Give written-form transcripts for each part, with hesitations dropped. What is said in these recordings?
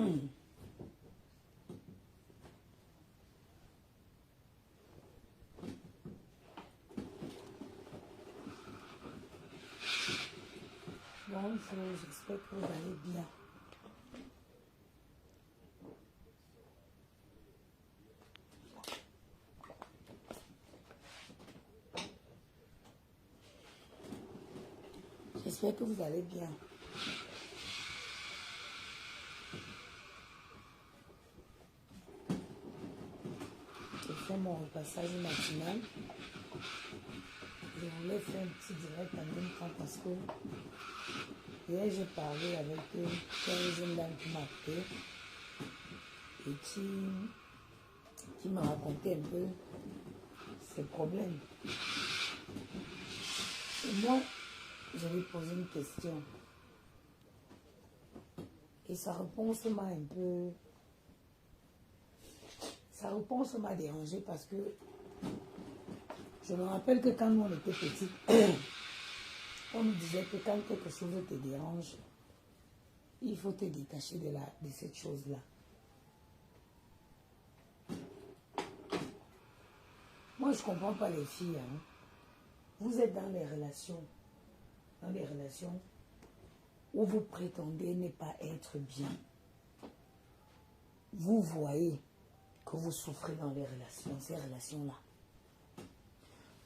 Bonjour, j'espère que vous allez bien. J'espère que vous allez bien. J'ai fait mon repassage matinal. Je voulais faire un petit direct en même temps parce que hier j'ai parlé avec une jeune dame qui m'a appelé et qui m'a raconté un peu ses problèmes. Et moi, je lui ai posé une question. Et sa réponse m'a un peu... Sa réponse m'a dérangé parce que je me rappelle que quand nous on était petits, on nous disait que quand quelque chose te dérange, il faut te détacher de cette chose-là. Moi, je ne comprends pas les filles. Hein. Vous êtes dans des relations où vous prétendez ne pas être bien. Vous voyez que vous souffrez dans ces relations-là.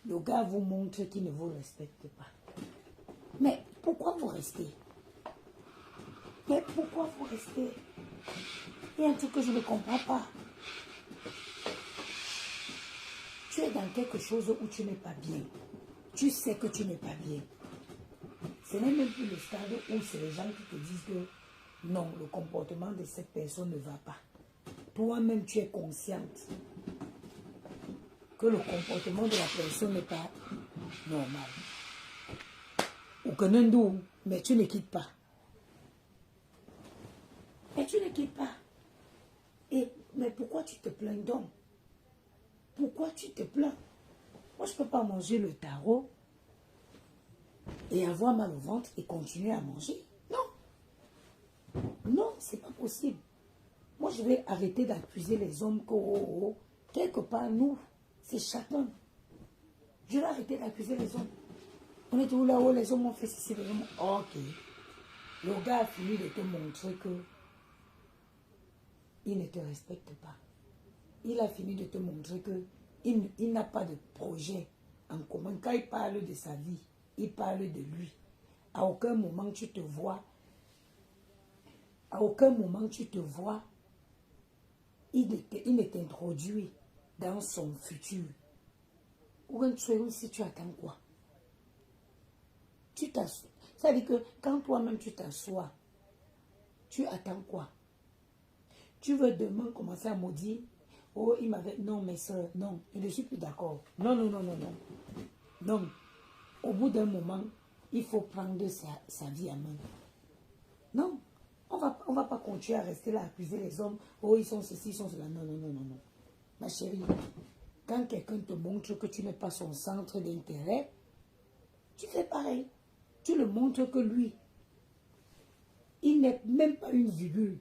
Le gars vous montre qu'il ne vous respecte pas. Mais pourquoi vous restez? Mais pourquoi vous restez? Il y a un truc que je ne comprends pas. Tu es dans quelque chose où tu n'es pas bien. Tu sais que tu n'es pas bien. Ce n'est même plus le stade où c'est les gens qui te disent que non, le comportement de cette personne ne va pas. Toi-même, tu es consciente que le comportement de la personne n'est pas normal. Ou que non, mais tu ne quittes pas. Mais tu ne quittes pas. Mais pourquoi tu te plains donc? Pourquoi tu te plains? Moi, je ne peux pas manger le tarot et avoir mal au ventre et continuer à manger. Non. Non, c'est pas possible. Moi, je vais arrêter d'accuser les hommes que, quelque part, nous, c'est chacun. Je vais arrêter d'accuser les hommes. On est où là-haut, les hommes ont fait ceci, les hommes... Ok. Le gars a fini de te montrer que il ne te respecte pas. Il a fini de te montrer que il n'a pas de projet en commun. Quand il parle de sa vie, il parle de lui. À aucun moment tu te vois, il ne t'introduit dans son futur. Ou si tu attends quoi? Tu t'assois. Ça veut dire que quand toi-même tu t'assois, tu attends quoi? Tu veux demain commencer à maudire? Oh, il m'avait... Non, mes soeurs, non, je ne suis plus d'accord. Non, non, non, non, non. Non. Au bout d'un moment, il faut prendre sa vie à main. Non. On va pas continuer à rester là, à accuser les hommes. Oh, ils sont ceci, ils sont cela. Non, non, non, non, non. Ma chérie, quand quelqu'un te montre que tu n'es pas son centre d'intérêt, tu fais pareil. Tu le montres que lui, il n'est même pas une virgule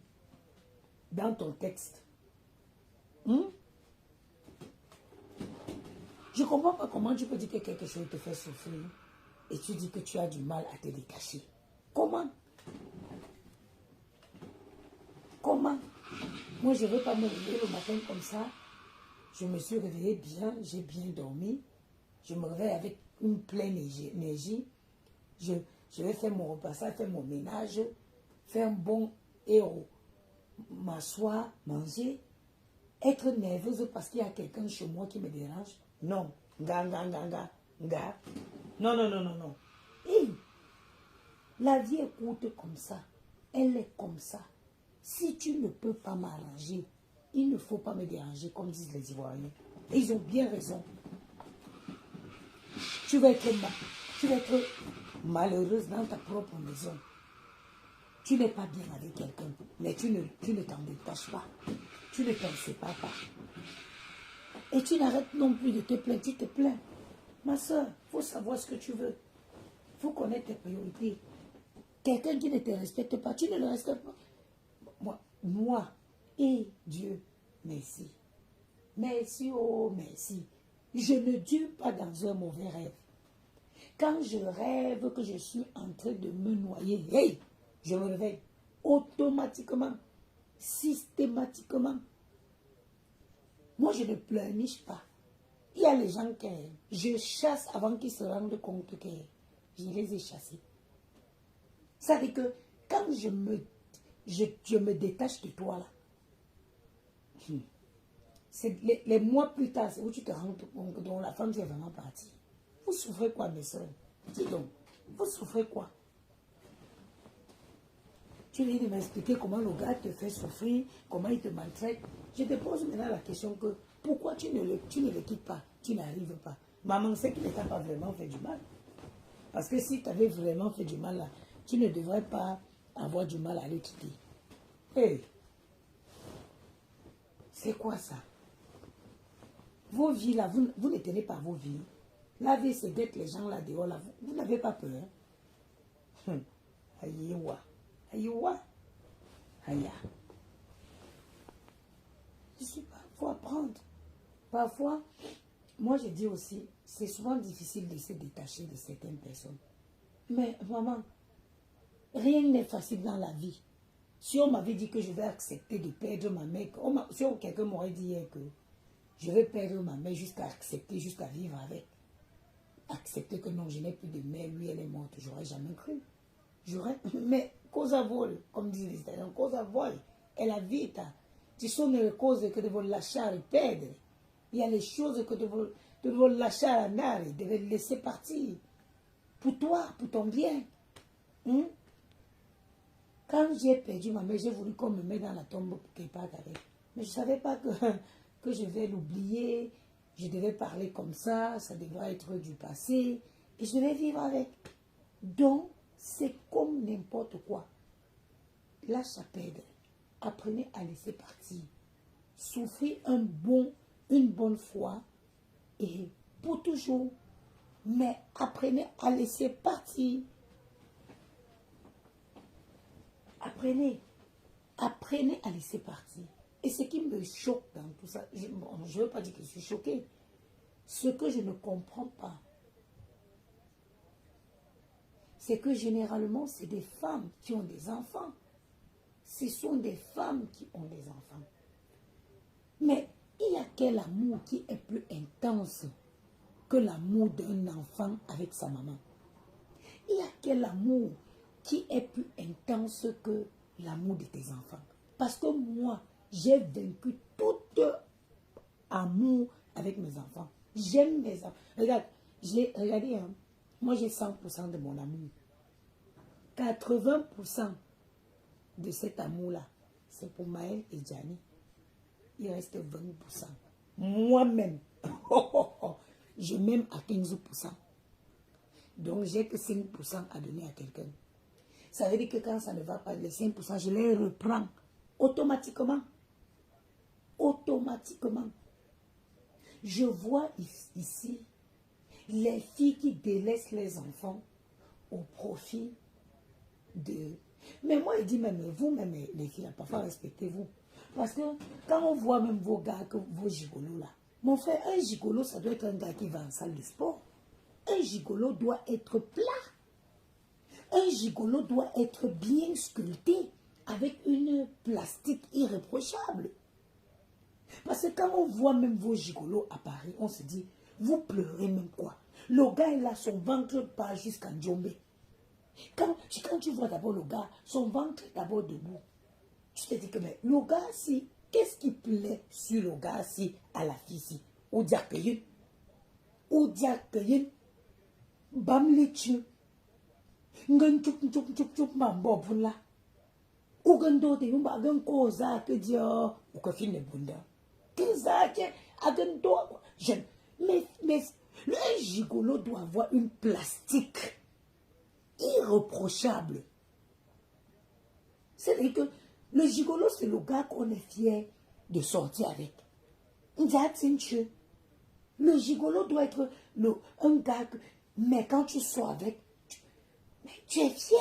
dans ton texte. Je ne comprends pas comment tu peux dire que quelque chose te fait souffrir et tu dis que tu as du mal à te détacher. Comment? Comment? Moi, je ne veux pas me réveiller le matin comme ça. Je me suis réveillée bien, j'ai bien dormi. Je me réveille avec une pleine énergie. Je vais faire mon repassage, faire mon ménage, faire un bon héros. M'asseoir, manger, être nerveuse parce qu'il y a quelqu'un chez moi qui me dérange. Non. Nga. Non, non, non, non, non. Hey, la vie est courte comme ça. Elle est comme ça. Si tu ne peux pas m'arranger, il ne faut pas me déranger, comme disent les Ivoiriens. Et ils ont bien raison. Tu vas être malheureuse dans ta propre maison. Tu n'es pas bien avec quelqu'un, mais tu ne t'en détaches pas. Tu ne t'en sépares pas. Et tu n'arrêtes non plus de te plaindre, tu te plains. Ma soeur, il faut savoir ce que tu veux. Il faut connaître tes priorités. Quelqu'un qui ne te respecte pas, tu ne le respectes pas. moi et Dieu, merci. Merci, oh merci. Je ne dure pas dans un mauvais rêve. Quand je rêve que je suis en train de me noyer, hey, je me réveille automatiquement, systématiquement. Moi, je ne pleurniche pas. Il y a les gens que je chasse avant qu'ils se rendent compte que je les ai chassés. Ça veut dire que quand je me détache de toi, là, c'est les mois plus tard, c'est où tu te rends compte que la femme est vraiment partie. Vous souffrez quoi, mes soeurs? Dis donc, vous souffrez quoi? Tu viens de m'expliquer comment le gars te fait souffrir, comment il te maltraite. Je te pose maintenant la question que pourquoi tu ne le quittes pas, tu n'arrives pas. Maman sait qu'il ne t'a pas vraiment fait du mal. Parce que si tu avais vraiment fait du mal là, tu ne devrais pas avoir du mal à le quitter. Hey, c'est quoi ça? Vos vies là, vous ne tenez pas vos vies. La vie c'est d'être les gens là dehors là. Vous n'avez pas peur. Aïewa. Aïewa. Aïe. Je suis pas. Il faut apprendre. Parfois, moi je dis aussi, c'est souvent difficile de se détacher de certaines personnes. Mais maman, rien n'est facile dans la vie. Si on m'avait dit que je vais accepter de perdre ma mère, si quelqu'un m'aurait dit hier que je vais perdre ma mère jusqu'à accepter, jusqu'à vivre avec. Accepter que non, je n'ai plus de mère, lui elle est morte, j'aurais jamais cru. Mais cosa vuole, comme disent les Italiens, cosa vuoi? È la vita. Ci sono le cose che devo lasciare perdere. Il y a les choses que devo lasciare andare, devo laisser partir. Pour toi, pour ton bien. Quand j'ai perdu ma mère, j'ai voulu qu'on me mette dans la tombe quelque part avec. Mais je ne savais pas que je vais l'oublier. Je devais parler comme ça devrait être du passé. Et je devais vivre avec. Donc, c'est comme n'importe quoi. Lâche à perdre. Apprenez à laisser partir. Souffrez une bonne fois et pour toujours. Mais apprenez à laisser partir. Apprenez à laisser partir. Et ce qui me choque dans tout ça, je ne veux pas dire que je suis choquée. Ce que je ne comprends pas, c'est que généralement, c'est des femmes qui ont des enfants. Ce sont des femmes qui ont des enfants. Mais il y a quel amour qui est plus intense que l'amour d'un enfant avec sa maman? Il y a quel amour qui est plus intense que l'amour de tes enfants? Parce que moi, j'ai vaincu tout amour avec mes enfants. J'aime mes enfants. Regarde, regardez, hein, moi j'ai 100% de mon amour. 80% de cet amour-là, c'est pour Maël et Gianni. Il reste 20%. Moi-même, je m'aime à 15%. Donc, j'ai que 5% à donner à quelqu'un. Ça veut dire que quand ça ne va pas, les 5%, je les reprends automatiquement. Automatiquement. Je vois ici les filles qui délaissent les enfants au profit de... Mais moi, il dit même, vous-même, les filles, parfois respectez-vous. Parce que quand on voit même vos gars, vos gigolos là, mon frère, un gigolo, ça doit être un gars qui va en salle de sport. Un gigolo doit être plat. Un gigolo doit être bien sculpté avec une plastique irréprochable. Parce que quand on voit même vos gigolos à Paris, on se dit, vous pleurez même quoi? Le gars, il a son ventre pas jusqu'en Djombe. Quand tu vois d'abord le gars, son ventre est d'abord debout. Tu te dis que mais, le gars, si, qu'est-ce qui plaît sur le gars, si, à la fille, si? Ou diakayun? Ou diakayun? Bam li tu. Ngan chup mambo là. Ou gando te yumba gan ko za ke dia ou ka fine bunda. Que ça que agando jeune. Mais le gigolo doit avoir une plastique irréprochable. C'est-à-dire que le gigolo, c'est le gars qu'on est fier de sortir avec. Le gigolo doit être un gars que, mais quand tu sors avec, tu es fier.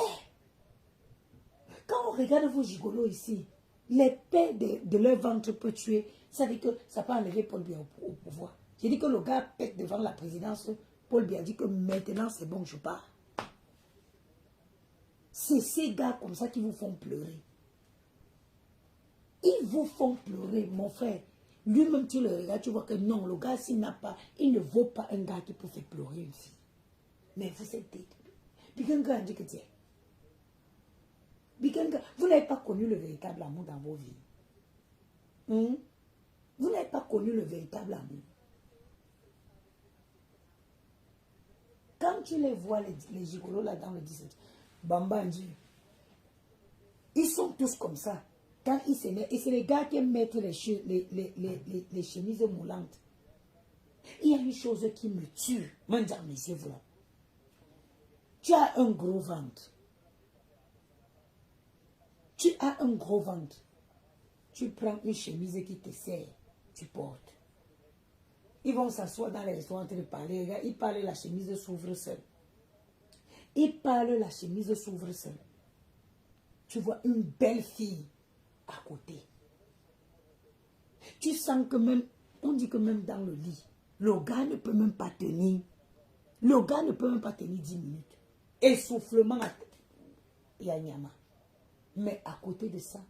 Quand on regarde vos gigolos ici, Les paix de leur ventre peut tuer. Ça veut dire que ça peut enlever Paul Biya au pouvoir. J'ai dit que le gars pète devant la présidence. Paul Biya dit que maintenant c'est bon, je pars. C'est ces gars comme ça qui vous font pleurer. Ils vous font pleurer, mon frère. Lui-même, tu le regardes, tu vois que non, le gars, s'il n'a pas, il ne vaut pas un gars qui peut faire pleurer une fille. Mais vous êtes tête. Puis qu'un gars dit que tu es. Vous n'avez pas connu le véritable amour dans vos vies. Vous n'avez pas connu le véritable amour. Quand tu les vois, les gigolos là dans le 17, Bamba Dieu, ils sont tous comme ça. Quand ils se mettent, et c'est les gars qui mettent les chemises moulantes. Il y a une chose qui me tue. Tu as un gros ventre. Tu as un gros ventre. Tu prends une chemise qui te sert. Tu portes. Ils vont s'asseoir dans les restaurants en train de parler. Regarde, ils parlent, la chemise s'ouvre seule. Ils parlent, la chemise s'ouvre seule. Tu vois une belle fille à côté. Tu sens que même, on dit que même dans le lit, le gars ne peut même pas tenir. Le gars ne peut même pas tenir 10 minutes. Essoufflement à Yanyama. Mais à côté de ça,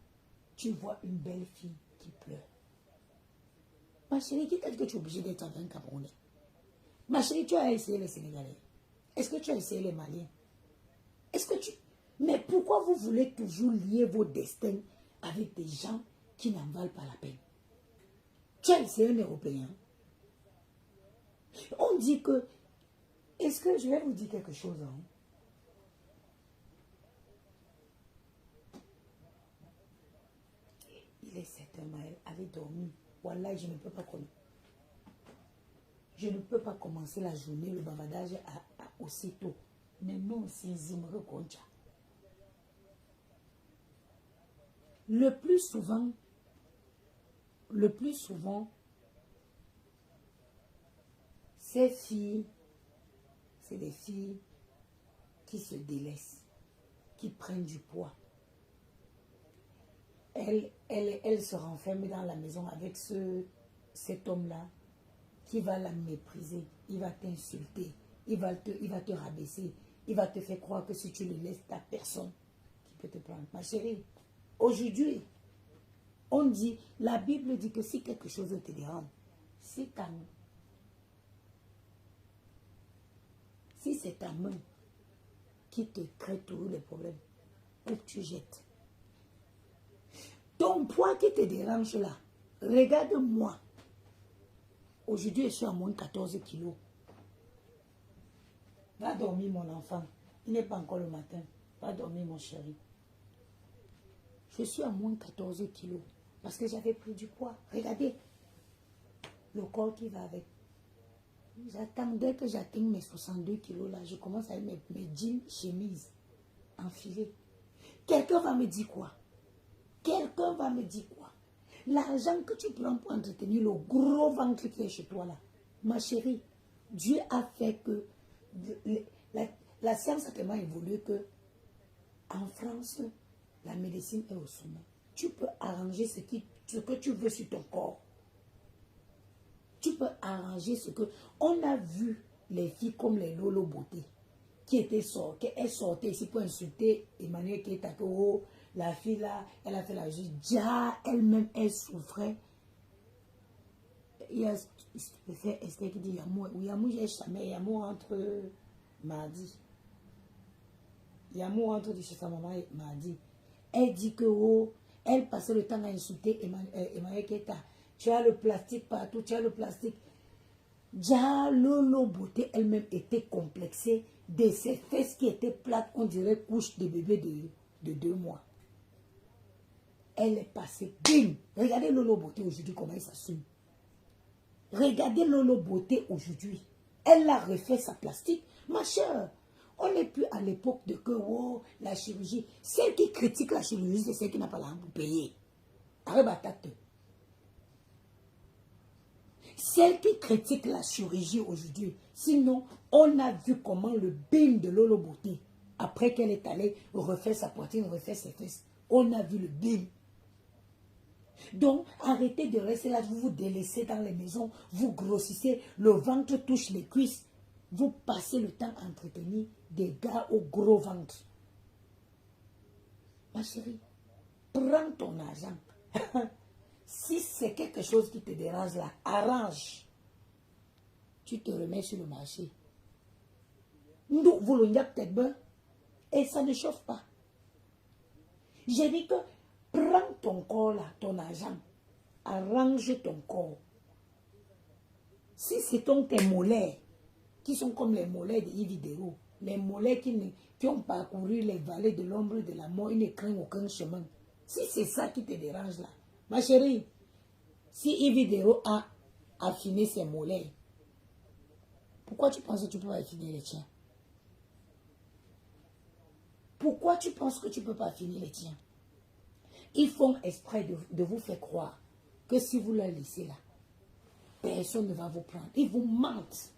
tu vois une belle fille qui pleure. Ma chérie, qui t'a dit que tu es obligé d'être avec un Camerounais? Ma chérie, tu as essayé les Sénégalais? Est-ce que tu as essayé les Maliens? Est-ce que tu... Mais pourquoi vous voulez toujours lier vos destins avec des gens qui n'en valent pas la peine? Tu as essayé un Européen? On dit que... Est-ce que je vais vous dire quelque chose, hein? Il est 7 heures, Maël avait dormi. Voilà, je ne peux pas connaître. Je ne peux pas commencer la journée, le bavardage aussitôt. Mais non, si Zimre Concha. Le plus souvent, ces filles, c'est des filles qui se délaissent, qui prennent du poids. Elle se renferme dans la maison avec cet homme-là qui va la mépriser, il va t'insulter, il va te rabaisser, il va te faire croire que si tu le laisses, ta personne qui peut te prendre. Ma chérie, aujourd'hui, on dit, la Bible dit que si quelque chose te dérange, si c'est ta main qui te crée toujours les problèmes, que tu jettes. Ton poids qui te dérange là, regarde-moi. Aujourd'hui, je suis à moins 14 kilos. Va dormir, mon enfant. Il n'est pas encore le matin. Va dormir, mon chéri. Je suis à moins 14 kilos. Parce que j'avais pris du poids. Regardez. Le corps qui va avec. J'attendais que j'atteigne mes 62 kilos là. Je commence à mettre mes jeans, chemises enfilées. Quelqu'un va me dire quoi? Quelqu'un va me dire quoi? L'argent que tu prends pour entretenir le gros ventre qui est chez toi là. Ma chérie, Dieu a fait que la science a tellement évolué que en France, la médecine est au sommet. Tu peux arranger ce que tu veux sur ton corps. Tu peux arranger ce que... On a vu les filles comme les Lolo Beauté qui étaient sorties. Elles sortaient ici pour insulter Emmanuel Keita. Oh, la fille là, elle a fait la justice. Déjà, elle-même, elle souffrait. Il y a fait Esther qui dit Yamou. Yamou, j'ai jamais. Yamou entre mardi. Yamou entre chez sa maman et mardi. Elle dit que oh, elle passait le temps à insulter Emmanuel Keita. Tu as le plastique partout, tu as le plastique. Déjà, Lolo Beauté elle-même était complexée de ses fesses qui étaient plates, on dirait couche de bébé de 2 mois. Elle est passée, bim! Regardez Lolo Beauté aujourd'hui, comment elle s'assume. Regardez Lolo Beauté aujourd'hui. Elle a refait sa plastique. Ma chère, on n'est plus à l'époque de que, oh, la chirurgie. Celle qui critique la chirurgie, c'est celle qui n'a pas l'argent pour payer. Arrête ta tête. Celle qui critique la chirurgie aujourd'hui. Sinon, on a vu comment le bim de Lolo Beauté, après qu'elle est allée refaire sa poitrine, refaire ses fesses, on a vu le bim. Donc, arrêtez de rester là, vous vous délaissez dans les maisons, vous grossissez, le ventre touche les cuisses. Vous passez le temps à entretenir des gars au gros ventre. Ma chérie, prends ton argent. Si c'est quelque chose qui te dérange là, arrange. Tu te remets sur le marché. Nous voulons peut-être et ça ne chauffe pas. J'ai dit que prends ton corps là, ton argent. Arrange ton corps. Si c'est tes mollets, qui sont comme les mollets de Yves, les mollets qui ont parcouru les vallées de l'ombre de la mort, ils ne craignent aucun chemin. Si c'est ça qui te dérange là, ma chérie, si Yves a affiné ses mollets, pourquoi tu penses que tu peux pas affiner les tiens? Pourquoi tu penses que tu ne peux pas affiner les tiens? Ils font exprès de vous faire croire que si vous la laissez là, personne ne va vous prendre. Ils vous mentent.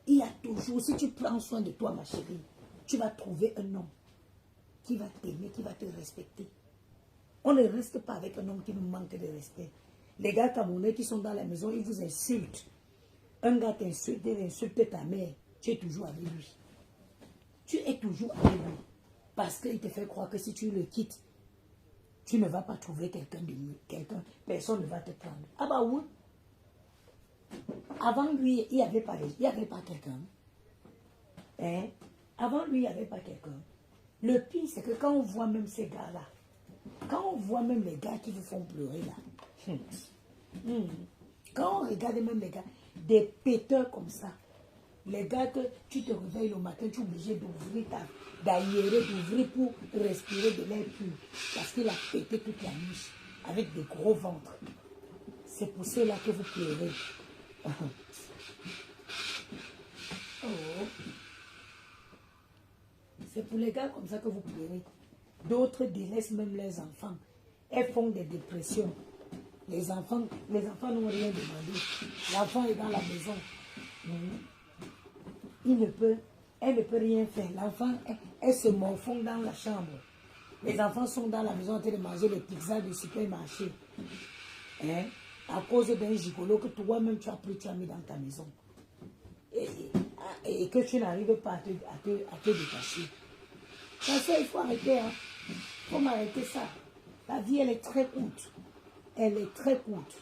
Il y a toujours, si tu prends soin de toi, ma chérie, tu vas trouver un homme qui va t'aimer, qui va te respecter. On ne reste pas avec un homme qui nous manque de respect. Les gars camerounais qui sont dans la maison, ils vous insultent. Un gars t'insulte, il insulte ta mère. Tu es toujours avec lui. Tu es toujours avec lui. Parce qu'il te fait croire que si tu le quittes, tu ne vas pas trouver quelqu'un de mieux. Personne ne va te prendre. Ah bah oui. Avant lui, il n'y avait pas quelqu'un. Hein? Avant lui, il n'y avait pas quelqu'un. Le pire, c'est que quand on voit même ces gars-là, quand on voit même les gars qui vous font pleurer là, quand on regarde même les gars, des péteurs comme ça, les gars que tu te réveilles le matin, tu es obligé d'ouvrir d'aérer, d'ouvrir pour respirer de l'air pur. Parce qu'il a pété toute la nuit avec des gros ventres. C'est pour cela que vous pleurez. Oh. C'est pour les gars comme ça que vous pleurez. D'autres délaissent même leurs enfants. Elles font des dépressions. Les enfants n'ont rien demandé. L'enfant est dans la maison. Elle ne peut rien faire. L'enfant, elle se morfond dans la chambre. Les enfants sont dans la maison en train de manger les pizzas du supermarché. Hein? À cause d'un gigolo que toi-même tu as pris, tu as mis dans ta maison. Et que tu n'arrives pas à te détacher. Ça, il faut arrêter. Hein? Il faut m'arrêter ça. La vie, elle est très courte. Elle est très courte.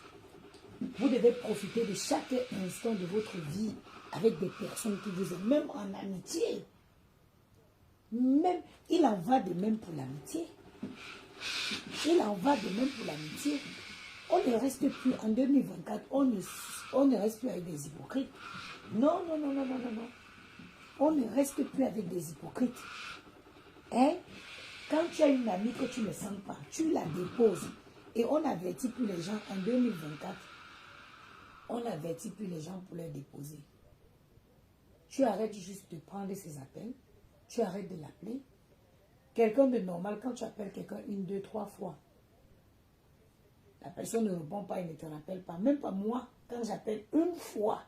Vous devez profiter de chaque instant de votre vie avec des personnes qui vous aiment, même en amitié. Même, il en va de même pour l'amitié. Il en va de même pour l'amitié. On ne reste plus, en 2024, on ne reste plus avec des hypocrites. Non. On ne reste plus avec des hypocrites. Hein? Quand tu as une amie que tu ne sens pas, tu la déposes. Et on avertit plus les gens en 2024. On avertit plus les gens pour les déposer. Tu arrêtes juste de prendre ses appels. Tu arrêtes de l'appeler. Quelqu'un de normal, quand tu appelles quelqu'un 1, 2, 3 fois, la personne ne répond pas et ne te rappelle pas. Même pas moi, quand j'appelle une fois.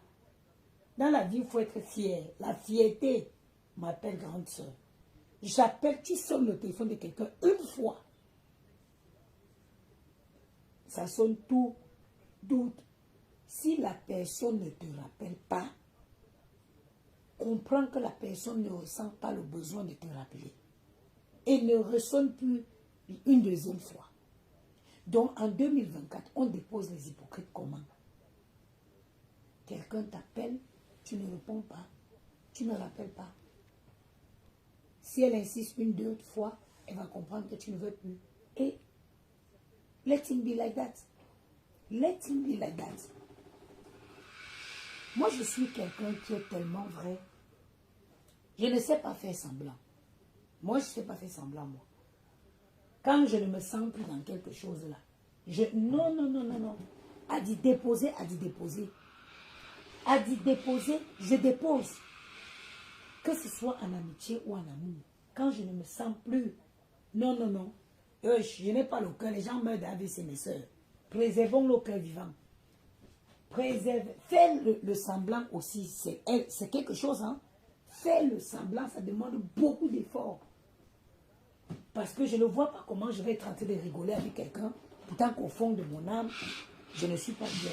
Dans la vie, il faut être fier. La fierté m'appelle grande soeur. J'appelle, tu sonnes le téléphone de quelqu'un une fois. Ça sonne tout. Si la personne ne te rappelle pas, comprends que la personne ne ressent pas le besoin de te rappeler. Et ne ressonne plus une deuxième fois. Donc en 2024, on dépose les hypocrites comment? Quelqu'un t'appelle, tu ne réponds pas, tu ne rappelles pas. Si elle insiste 1, 2 fois, elle va comprendre que tu ne veux plus. Et let him be like that. Let him be like that. Moi, je suis quelqu'un qui est tellement vrai. Je ne sais pas faire semblant. Moi, je ne sais pas faire semblant, moi. Quand je ne me sens plus dans quelque chose là, non. A dit déposer, je dépose. Que ce soit en amitié ou en amour. Quand je ne me sens plus, non. Je n'ai pas le cœur, les gens meurent d'AVC, mes soeurs. Préservons le cœur vivant. Fais le semblant aussi, c'est quelque chose, hein. Fais le semblant, ça demande beaucoup d'efforts. Parce que je ne vois pas comment je vais être en train de rigoler avec quelqu'un Pourtant qu'au fond de mon âme, je ne suis pas bien.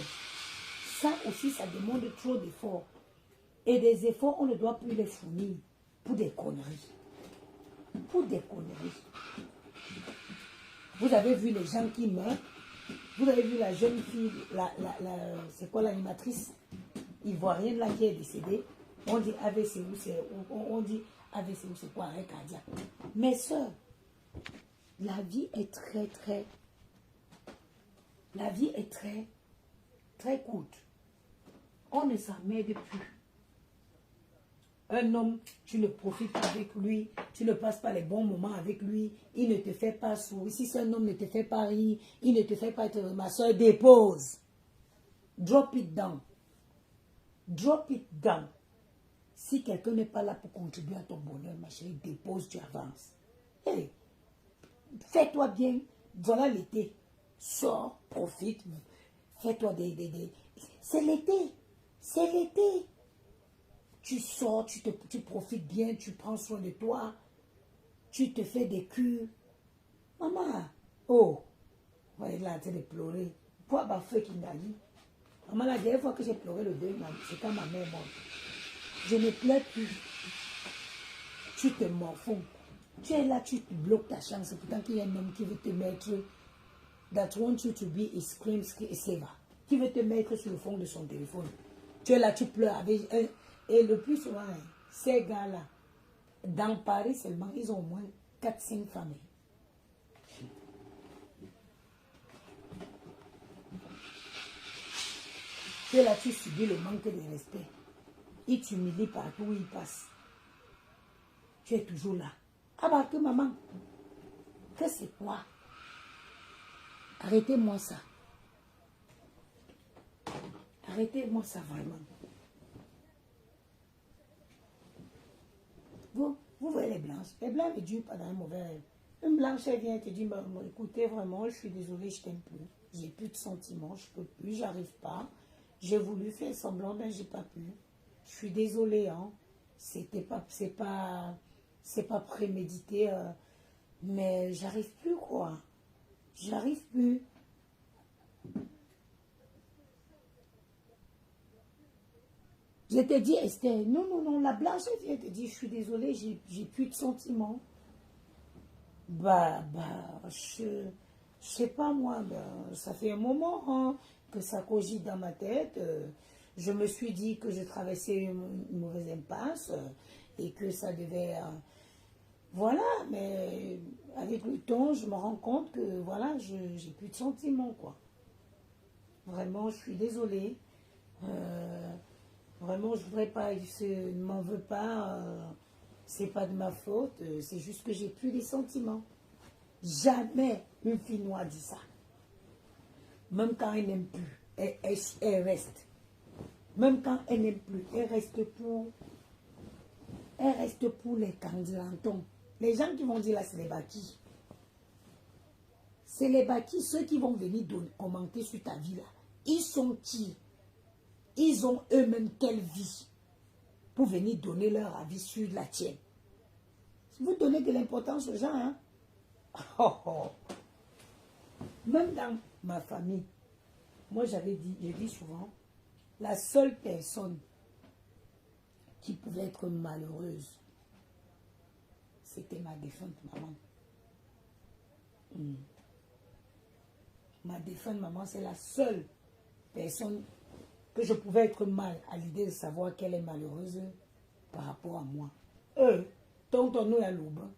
Ça aussi, ça demande trop d'efforts. Et des efforts, on ne doit plus les fournir pour des conneries. Pour des conneries. Vous avez vu les gens qui meurent. Vous avez vu la jeune fille, c'est quoi l'animatrice ivoirienne là qui est décédée. On dit AVC ou on dit AVC ou c'est quoi, arrêt cardiaque. Mes soeurs, la vie est très courte. On ne s'en m'aide plus. Un homme, tu ne profites pas avec lui, tu ne passes pas les bons moments avec lui, il ne te fait pas sourire. Si un homme ne te fait pas rire, il ne te fait pas être ma soeur, dépose. Drop it down. Drop it down. Si quelqu'un n'est pas là pour contribuer à ton bonheur, ma chérie, dépose, tu avances. Hey, fais-toi bien. Voilà l'été. Sors, profite. Fais-toi des... C'est l'été. C'est l'été. Tu sors, tu profites bien, tu prends soin de toi. Tu te fais des cures. Maman, oh, voilà, là, tu es de pleurer. Pourquoi ma feu qui m'a dit? Maman, la dernière fois que j'ai pleuré le deuil, c'est quand ma mère est morte. Je ne pleure plus. Tu te morfonds. Tu es là, tu te bloques ta chance. C'est pourtant qu'il y a un homme qui veut te mettre, that wants you to be a scream saver, qui veut te mettre sur le fond de son téléphone. Tu es là, tu pleures avec un. Et le plus souvent, ces gars-là, dans Paris seulement, ils ont au moins 4-5 familles. Tu es là, tu subis le manque de respect. Il t'humilie partout où il passe. Tu es toujours là. Ah bah que maman, que c'est quoi? Arrêtez-moi ça. Arrêtez-moi ça vraiment. Vous voyez les blanches. Les blancs ne durent pas dans un mauvais rêve. Une blanche, elle vient et te dit, écoutez, vraiment, je suis désolée, je t'aime plus. J'ai plus de sentiments, je peux plus, j'arrive pas. J'ai voulu faire semblant, mais j'ai pas pu. Je suis désolée, hein. C'est pas prémédité, mais j'arrive plus, quoi. J'arrive plus. Je te dis, Esther, non, la blanche, elle vient te dire, je suis désolée, j'ai plus de sentiments. Je sais pas moi, ça fait un moment hein, que ça cogite dans ma tête. Je me suis dit que je traversais une mauvaise impasse et que ça devait... voilà, mais avec le temps, je me rends compte que voilà, j'ai plus de sentiments, quoi. Vraiment, je suis désolée. Vraiment, je voudrais pas, ne m'en veux pas, c'est pas de ma faute, c'est juste que j'ai plus les sentiments. Jamais une fille noire dit ça. Même quand elle n'aime plus, elle reste. Même quand elle n'aime plus, elle reste pour les candidantons. Les gens qui vont dire là, c'est les bâtis. C'est les bâtis, ceux qui vont venir commenter sur ta vie là. Ils sont qui? Ils ont eux-mêmes quelle vie pour venir donner leur avis sur la tienne. Vous donnez de l'importance aux gens, hein? Oh, oh. Même dans ma famille, moi je dis souvent, la seule personne qui pouvait être malheureuse, c'était ma défunte maman. Ma défunte maman, c'est la seule personne que je pouvais être mal à l'idée de savoir qu'elle est malheureuse par rapport à moi. Tonton nous à l'aube.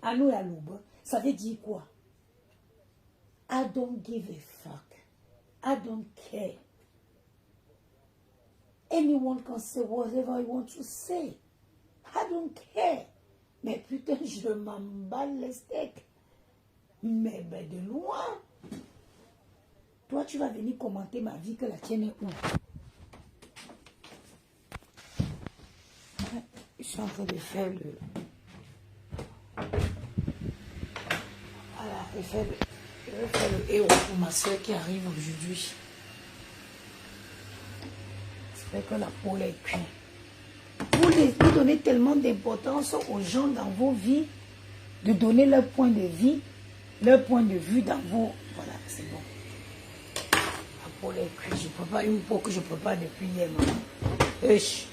À nous à l'aube. Ça veut dire quoi? I don't give a fuck. I don't care. Anyone can say whatever I want to say. I don't care. Mais putain, je m'emballe les steaks. Mais de loin. Toi, tu vas venir commenter ma vie que la tienne est où? Je suis en train de faire le... Voilà, je vais faire le héros pour ma soeur qui arrive aujourd'hui. J'espère que la peau est cuite. Vous donnez tellement d'importance aux gens dans vos vies, de donner leur point de vie, leur point de vue dans vos... Voilà, c'est bon. La peau est cuite. Je prépare une peau que je prépare depuis hier, maman. Wesh.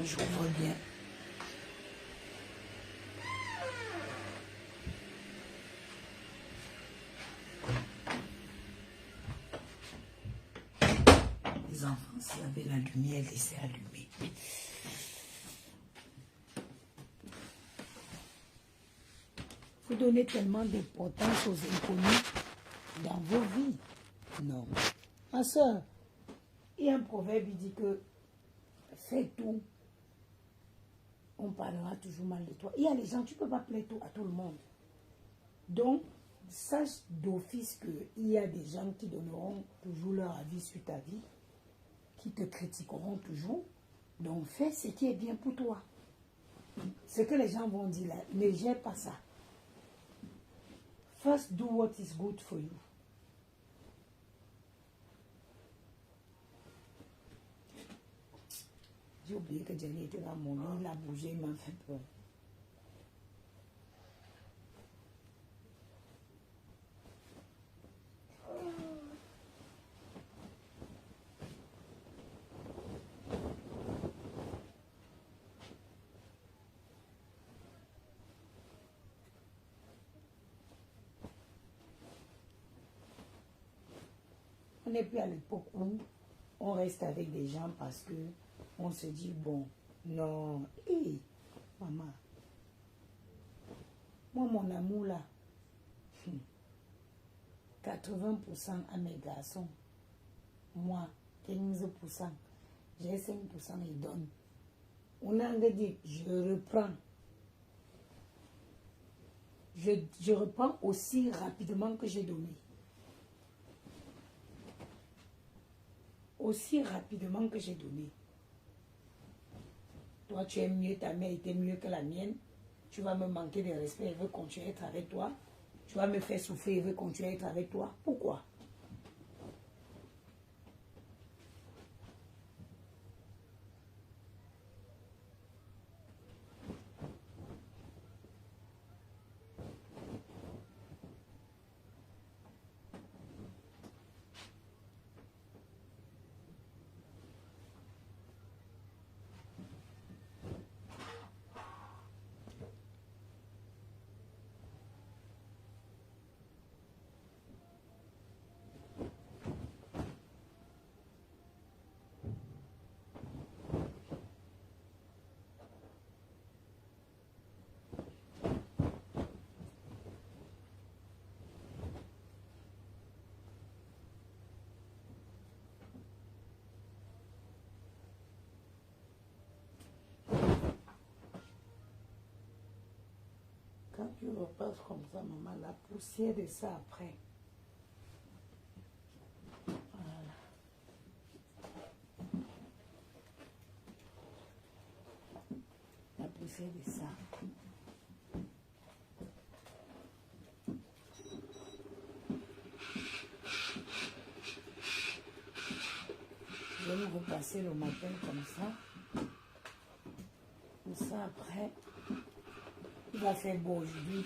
Je vois bien. Les enfants, s'il y avait la lumière, laissez allumer. Vous donnez tellement d'importance aux inconnus dans vos vies. Non. Ma soeur, il y a un proverbe qui dit que fais tout, on parlera toujours mal de toi. Il y a les gens, tu ne peux pas plaire tout à tout le monde. Donc, sache d'office qu'il y a des gens qui donneront toujours leur avis sur ta vie, qui te critiqueront toujours. Donc, fais ce qui est bien pour toi. Ce que les gens vont dire là, ne gère pas ça. First, do what is good for you. J'ai oublié que Jenny était dans mon lit, il a bougé, il m'a fait peur. On n'est plus à l'époque où on reste avec des gens parce que on se dit, bon, non, hé, maman, moi, mon amour là, 80% à mes garçons, moi, 15%, j'ai 5%, ils donnent. On a dit, je reprends. Je reprends aussi rapidement que j'ai donné. Aussi rapidement que j'ai donné. Toi, tu aimes mieux, ta mère était mieux que la mienne. Tu vas me manquer de respect, elle veut continuer à être avec toi. Tu vas me faire souffrir, elle veut continuer à être avec toi. Pourquoi? Quand tu repasses comme ça, maman, la poussière de ça après. Voilà. La poussière de ça. Je vais me repasser le matin comme ça. Pour ça, après, il va faire beau aujourd'hui.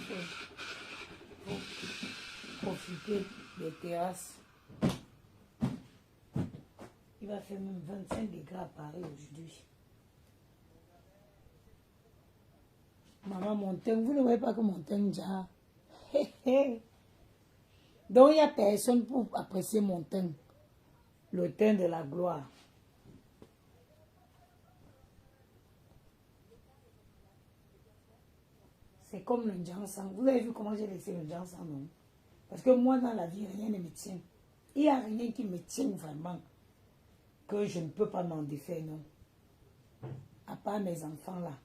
Il faut profiter des terrasses. Il va faire même 25 degrés à Paris aujourd'hui. Maman, mon teint, vous ne voyez pas que mon teint déjà. Donc, il n'y a personne pour apprécier mon teint. Le teint de la gloire. C'est comme le Jansan. Vous avez vu comment j'ai laissé le Jansan, non? Parce que moi, dans la vie, rien ne me tient. Il n'y a rien qui me tient vraiment. Que je ne peux pas m'en défaire, non. À part mes enfants, là.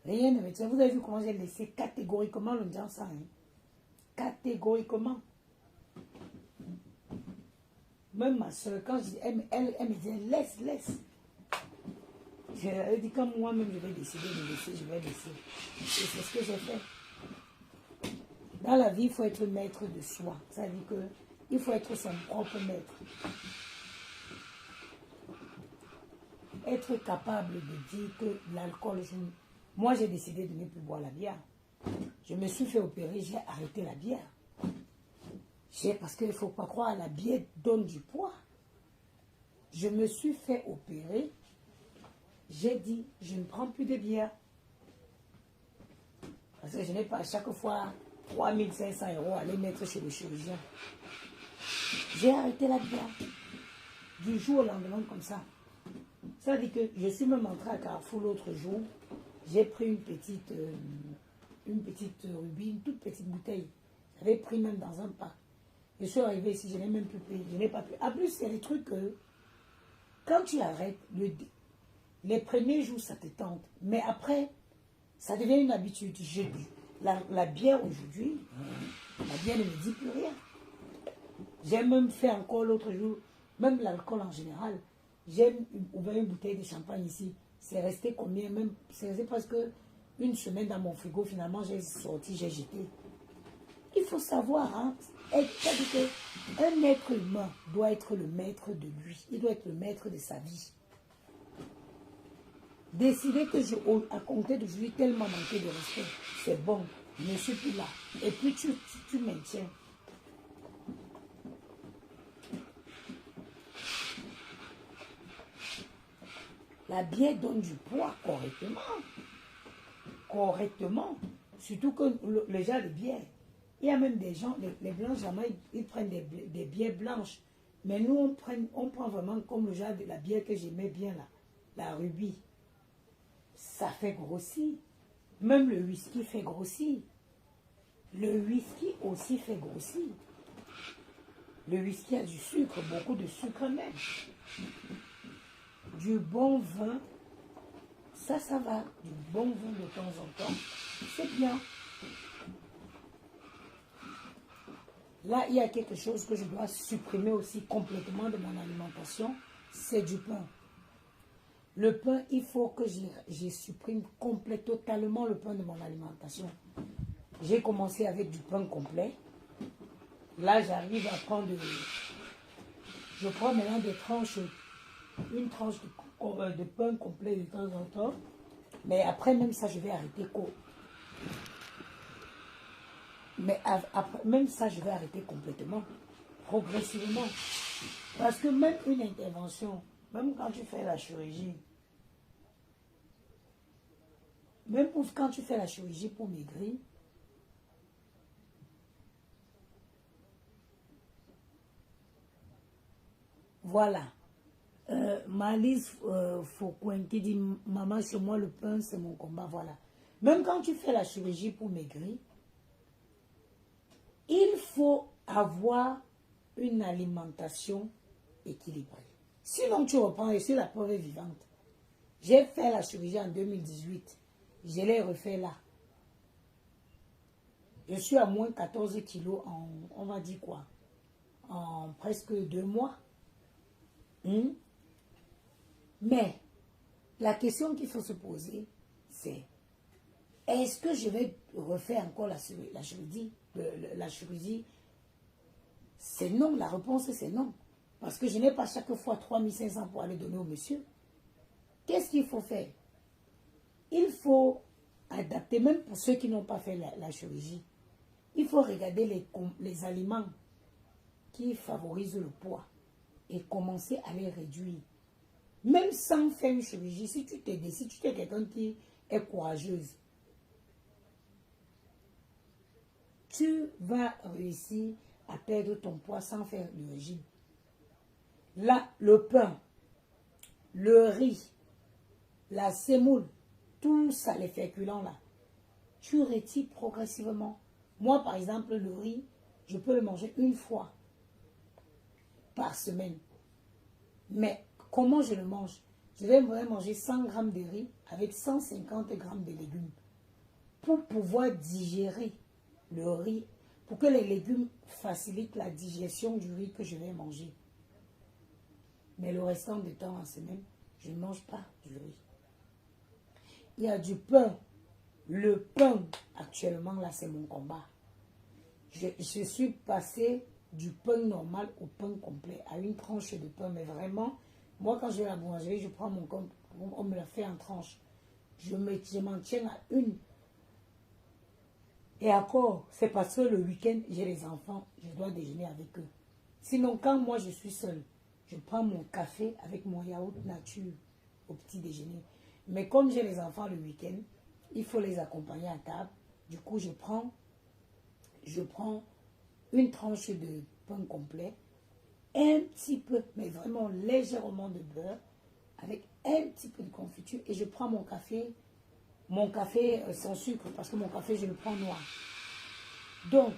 Rien ne me tient. Vous avez vu comment j'ai laissé catégoriquement le Jansan, hein? Catégoriquement. Même ma soeur, quand je dis, elle me dit, laisse. Elle dit, comme moi-même, je vais décider de laisser, je vais laisser. Et c'est ce que j'ai fait. Dans la vie, il faut être maître de soi. Ça veut dire que Il faut être son propre maître. Être capable de dire que l'alcool, moi j'ai décidé de ne plus boire la bière. Je me suis fait opérer, j'ai arrêté la bière. Parce qu'il ne faut pas croire, la bière donne du poids. Je me suis fait opérer, j'ai dit, je ne prends plus de bière. Parce que je n'ai pas à chaque fois 3500 € à aller mettre chez le chirurgien. J'ai arrêté la bière. Du jour au lendemain comme ça. Ça veut dire que je suis même entrée à Carrefour l'autre jour. J'ai pris une petite rubis, une toute petite bouteille. J'avais pris même dans un pack. Je suis arrivée ici, je n'ai même plus payé. Je n'ai pas payé. En plus, il y a des trucs que quand tu arrêtes, les premiers jours, ça te tente. Mais après, ça devient une habitude. La bière aujourd'hui, la bière ne me dit plus rien. J'ai même fait encore l'autre jour, même l'alcool en général. J'ai ouvert une bouteille de champagne ici. C'est resté combien même? C'est resté presque une semaine dans mon frigo. Finalement, j'ai sorti, j'ai jeté. Il faut savoir, hein, un être humain doit être le maître de lui. Il doit être le maître de sa vie. Décider que à compter de lui tellement manqué de respect, c'est bon. Je ne suis plus là. Et puis tu maintiens. La bière donne du poids correctement. Correctement. Surtout que les gens de bière. Il y a même des gens, les blancs jamais, ils prennent des bières blanches. Mais nous, on prend vraiment comme le genre de la bière que j'aimais bien là. La rubis. Ça fait grossir. Même le whisky fait grossir. Le whisky aussi fait grossir. Le whisky a du sucre, beaucoup de sucre même. Du bon vin, ça va. Du bon vin de temps en temps, c'est bien. Là, il y a quelque chose que je dois supprimer aussi complètement de mon alimentation, c'est du pain. Le pain, il faut que je supprime totalement le pain de mon alimentation. J'ai commencé avec du pain complet. Là, j'arrive à prendre... Je prends maintenant des tranches, une tranche de pain complet de temps en temps. Mais après, même ça, je vais arrêter court. Mais après, même ça, je vais arrêter complètement, progressivement. Parce que même une intervention, même quand tu fais la chirurgie, même quand tu fais la chirurgie pour maigrir, voilà. Malise Foucault qui dit, maman, chez moi, le pain, c'est mon combat, voilà. Même quand tu fais la chirurgie pour maigrir, il faut avoir une alimentation équilibrée. Sinon, tu reprends, et si la preuve est vivante. J'ai fait la chirurgie en 2018. Je l'ai refait là. Je suis à moins 14 kilos en, on va dire quoi, en presque 2 mois. Mais la question qu'il faut se poser, c'est est-ce que je vais refaire encore la chirurgie? La chirurgie, c'est non. La réponse, c'est non. Parce que je n'ai pas chaque fois 3500 pour aller donner au monsieur. Qu'est-ce qu'il faut faire? Il faut adapter, même pour ceux qui n'ont pas fait la chirurgie. Il faut regarder les aliments qui favorisent le poids et commencer à les réduire. Même sans faire une chirurgie, si tu t'es décidé, si tu es quelqu'un qui est courageuse, tu vas réussir à perdre ton poids sans faire le régime. Là, le pain, le riz, la semoule, tout ça, les féculents là, tu retires progressivement. Moi, par exemple, le riz, je peux le manger une fois par semaine. Mais comment je le mange? Je vais manger 100 grammes de riz avec 150 grammes de légumes pour pouvoir digérer le riz, pour que les légumes facilitent la digestion du riz que je vais manger. Mais le restant du temps en semaine, je ne mange pas du riz. Il y a du pain. Le pain, actuellement, là, c'est mon combat. Je suis passée du pain normal au pain complet, à une tranche de pain. Mais vraiment, moi, quand je vais à la boulangerie, je prends mon compte, on me la fait en tranche. Je m'en tiens à une. Et encore, c'est parce que le week-end, j'ai les enfants, je dois déjeuner avec eux. Sinon, quand moi, je suis seule, je prends mon café avec mon yaourt nature au petit déjeuner. Mais comme j'ai les enfants le week-end, il faut les accompagner à table. Du coup, je prends une tranche de pain complet, un petit peu, mais vraiment légèrement de beurre, avec un petit peu de confiture, et je prends mon café sans sucre, parce que mon café, je le prends noir. Donc,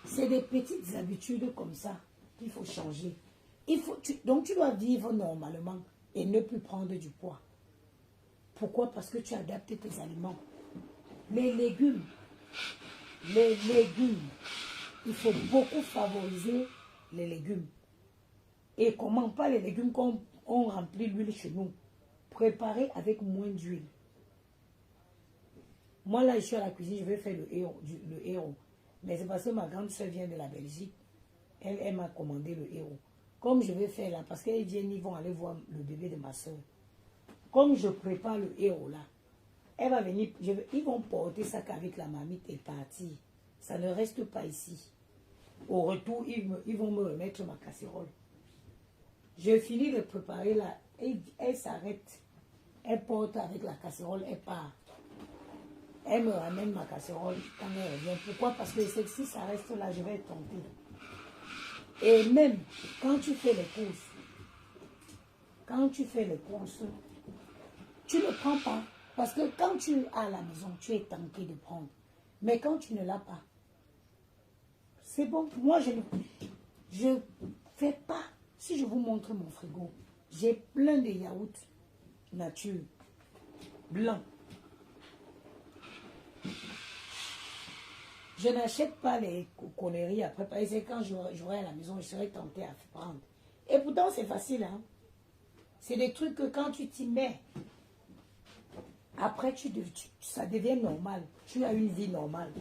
c'est des petites habitudes comme ça qu'il faut changer. Donc, tu dois vivre normalement et ne plus prendre du poids. Pourquoi? Parce que tu adaptes tes aliments. Les légumes, il faut beaucoup favoriser les légumes. Et comment pas les légumes qu'on remplit l'huile chez nous. Préparer avec moins d'huile. Moi là, je suis à la cuisine, je vais faire le héros. Mais c'est parce que ma grande soeur vient de la Belgique. Elle m'a commandé le héros. Comme je vais faire là, parce qu'ils viennent, ils vont aller voir le bébé de ma soeur. Comme je prépare le héros là, elle va venir, ils vont porter ça qu'avec la marmite et partir. Ça ne reste pas ici. Au retour, ils vont me remettre ma casserole. Je finis de préparer là, et elle s'arrête. Elle porte avec la casserole, elle part. Elle me ramène ma casserole quand elle revient. Pourquoi? Parce que c'est que si ça reste là, je vais tomber. Et même quand tu fais les courses, tu ne prends pas. Parce que quand tu es à la maison, tu es tenté de prendre. Mais quand tu ne l'as pas, c'est bon. Moi, je ne fais pas. Si je vous montre mon frigo, j'ai plein de yaourts nature, blancs. Je n'achète pas les conneries après. Parce que quand j'aurai à la maison, je serai tentée à prendre. Et pourtant, c'est facile. Hein? C'est des trucs que quand tu t'y mets, après, ça devient normal. Tu as une vie normale.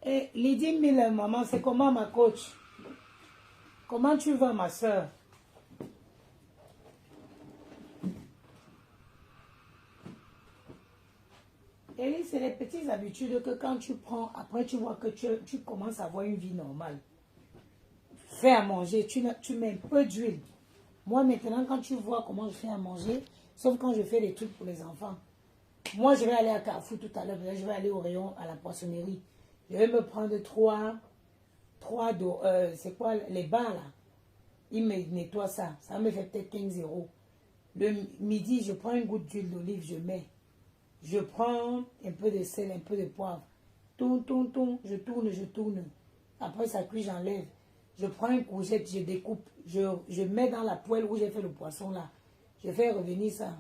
Et Lydie Miller, maman, c'est comment ma coach? Comment tu vas, ma soeur? Et c'est les petites habitudes que quand tu prends, après tu vois que tu commences à avoir une vie normale. Fais à manger, tu mets un peu d'huile. Moi maintenant, quand tu vois comment je fais à manger, sauf quand je fais des trucs pour les enfants. Moi, je vais aller à Carrefour tout à l'heure, je vais aller au rayon à la poissonnerie. Je vais me prendre trois c'est quoi, les bars là. Ils me nettoient ça. Ça me fait peut-être 15 euros. Le midi, je prends une goutte d'huile d'olive, je mets. Je prends un peu de sel, un peu de poivre. Tourne, je tourne. Après, ça cuit, j'enlève. Je prends une courgette, je découpe. Je mets dans la poêle où j'ai fait le poisson là. Je fais revenir ça.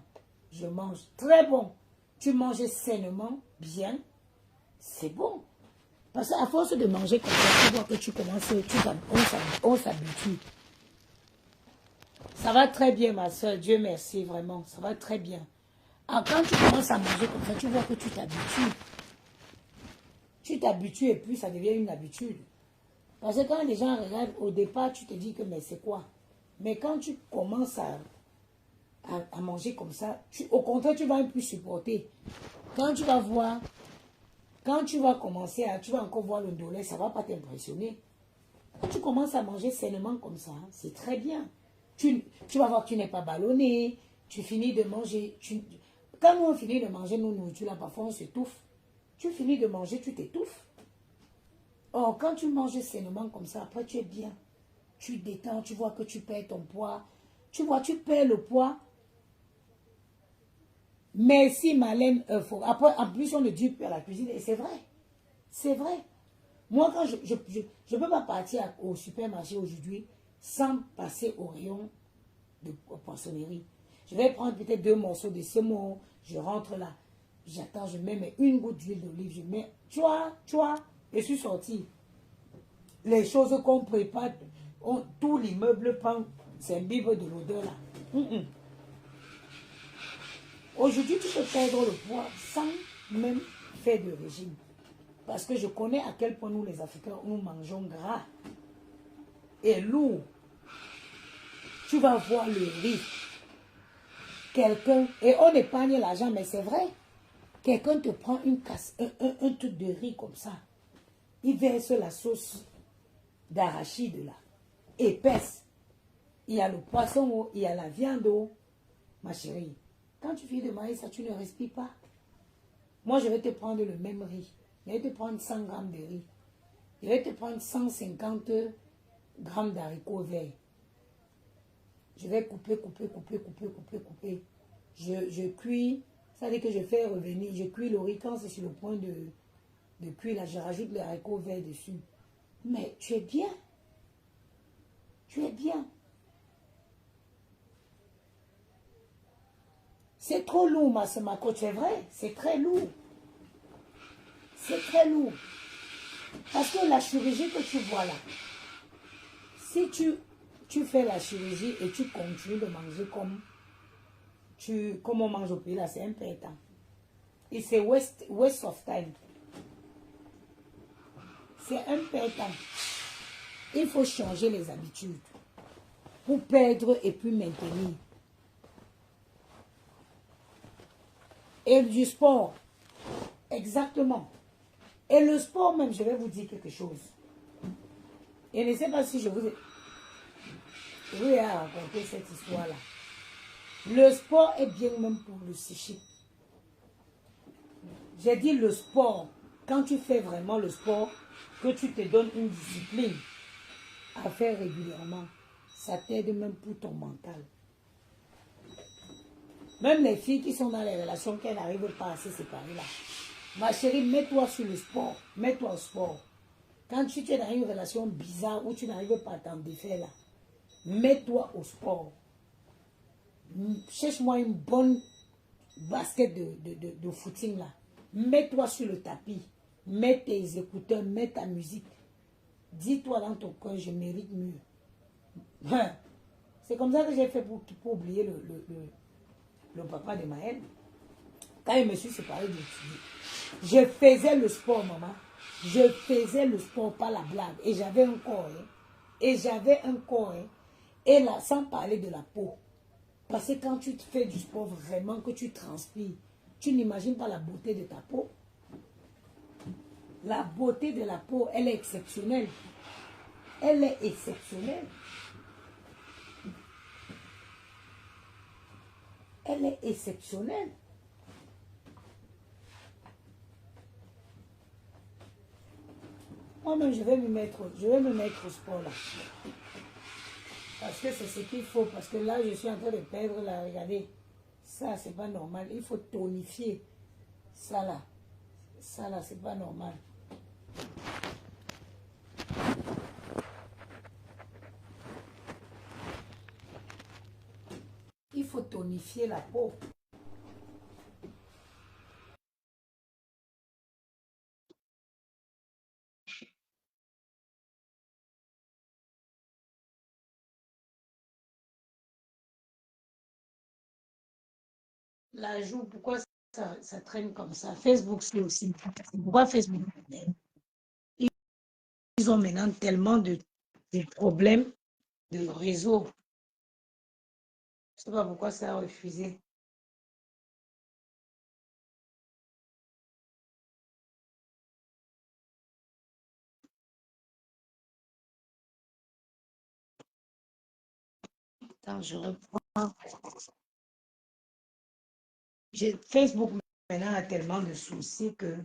Je mange. Très bon. Tu manges sainement, bien. C'est bon. Parce qu'à force de manger comme ça, tu vois que tu commences, on s'habitue. Ça va très bien, ma soeur. Dieu merci, vraiment. Ça va très bien. Alors, quand tu commences à manger comme ça, tu vois que tu t'habitues. Tu t'habitues et puis ça devient une habitude. Parce que quand les gens regardent, au départ, tu te dis que mais c'est quoi? Mais quand tu commences à manger comme ça, au contraire, tu vas un peu supporter. Quand tu vas voir, quand tu vas commencer tu vas encore voir le dollar, ça ne va pas t'impressionner. Quand tu commences à manger sainement comme ça, c'est très bien. Tu vas voir que tu n'es pas ballonné, tu finis de manger. Quand nous on finit de manger nos nourritures, là, parfois on s'étouffe. Tu finis de manger, tu t'étouffes. Or, quand tu manges sainement comme ça, après tu es bien. Tu détends, tu vois que tu perds ton poids. Tu vois, tu perds le poids. Merci Marlène. Après, en plus, on le dit à la cuisine. Et c'est vrai. C'est vrai. Moi, quand je ne peux pas partir au supermarché aujourd'hui sans passer au rayon de poissonnerie. Je vais prendre peut-être 2 morceaux de saumon. Je rentre là. J'attends, je mets une goutte d'huile d'olive, je mets, tu vois, je suis sortie. Les choses qu'on prépare, tout l'immeuble prend, s'imbibe de l'odeur là. Aujourd'hui, tu peux perdre le poids sans même faire de régime. Parce que je connais à quel point nous, les Africains, nous mangeons gras et lourd. Tu vas voir le riz. Quelqu'un, et on épargne l'argent, mais c'est vrai. Quelqu'un te prend une casse, un truc de riz comme ça. Il verse la sauce d'arachide là, épaisse. Il y a le poisson, il y a la viande, ma chérie. Quand tu finis de manger ça, tu ne respires pas. Moi, je vais te prendre le même riz. Je vais te prendre 100 grammes de riz. Je vais te prendre 150 grammes d'haricots verts. Je vais couper. Je cuis. Ça veut dire que je fais revenir. Je cuis le riz quand c'est sur le point de cuire. Là, je rajoute les haricots verts dessus. Mais tu es bien. Tu es bien. C'est trop lourd, ma coach, c'est vrai. C'est très lourd. C'est très lourd. Parce que la chirurgie que tu vois là, si tu fais la chirurgie et tu continues de manger comme on mange au pays là, c'est un peu temps. Et c'est waste of time. C'est un peu temps. Il faut changer les habitudes pour perdre et puis maintenir. Et du sport, exactement. Et le sport même, je vais vous dire quelque chose. Et je ne sais pas si je vous ai raconté cette histoire-là. Le sport est bien même pour le psychique. J'ai dit le sport. Quand tu fais vraiment le sport, que tu te donnes une discipline à faire régulièrement, ça t'aide même pour ton mental. Même les filles qui sont dans les relations qu'elles n'arrivent pas à se séparer là. Ma chérie, mets-toi sur le sport. Mets-toi au sport. Quand tu es dans une relation bizarre où tu n'arrives pas à t'en défaire là, mets-toi au sport. Cherche-moi une bonne basket de footing là. Mets-toi sur le tapis. Mets tes écouteurs, mets ta musique. Dis-toi dans ton cœur, je mérite mieux. C'est comme ça que j'ai fait pour oublier le papa de Maël. Quand il me suis séparé de l'étudier, je faisais le sport, maman. Je faisais le sport, pas la blague. Et j'avais un corps. Hein. Et j'avais un corps. Hein. Et là, sans parler de la peau. Parce que quand tu fais du sport vraiment, que tu transpires, tu n'imagines pas la beauté de ta peau. La beauté de la peau, elle est exceptionnelle. Elle est exceptionnelle. Elle est exceptionnelle. Moi-même, je vais me mettre au sport là. Parce que c'est ce qu'il faut. Parce que là, je suis en train de perdre là. Regardez. Ça, c'est pas normal. Il faut tonifier. Ça là. Ça là, c'est pas normal. Il faut tonifier la peau. La joue, pourquoi ça traîne comme ça? Facebook, c'est aussi. Pourquoi Facebook? Ils ont maintenant tellement de problèmes de réseau. Je ne sais pas pourquoi ça a refusé. Attends, je reprends. Facebook maintenant a tellement de soucis que.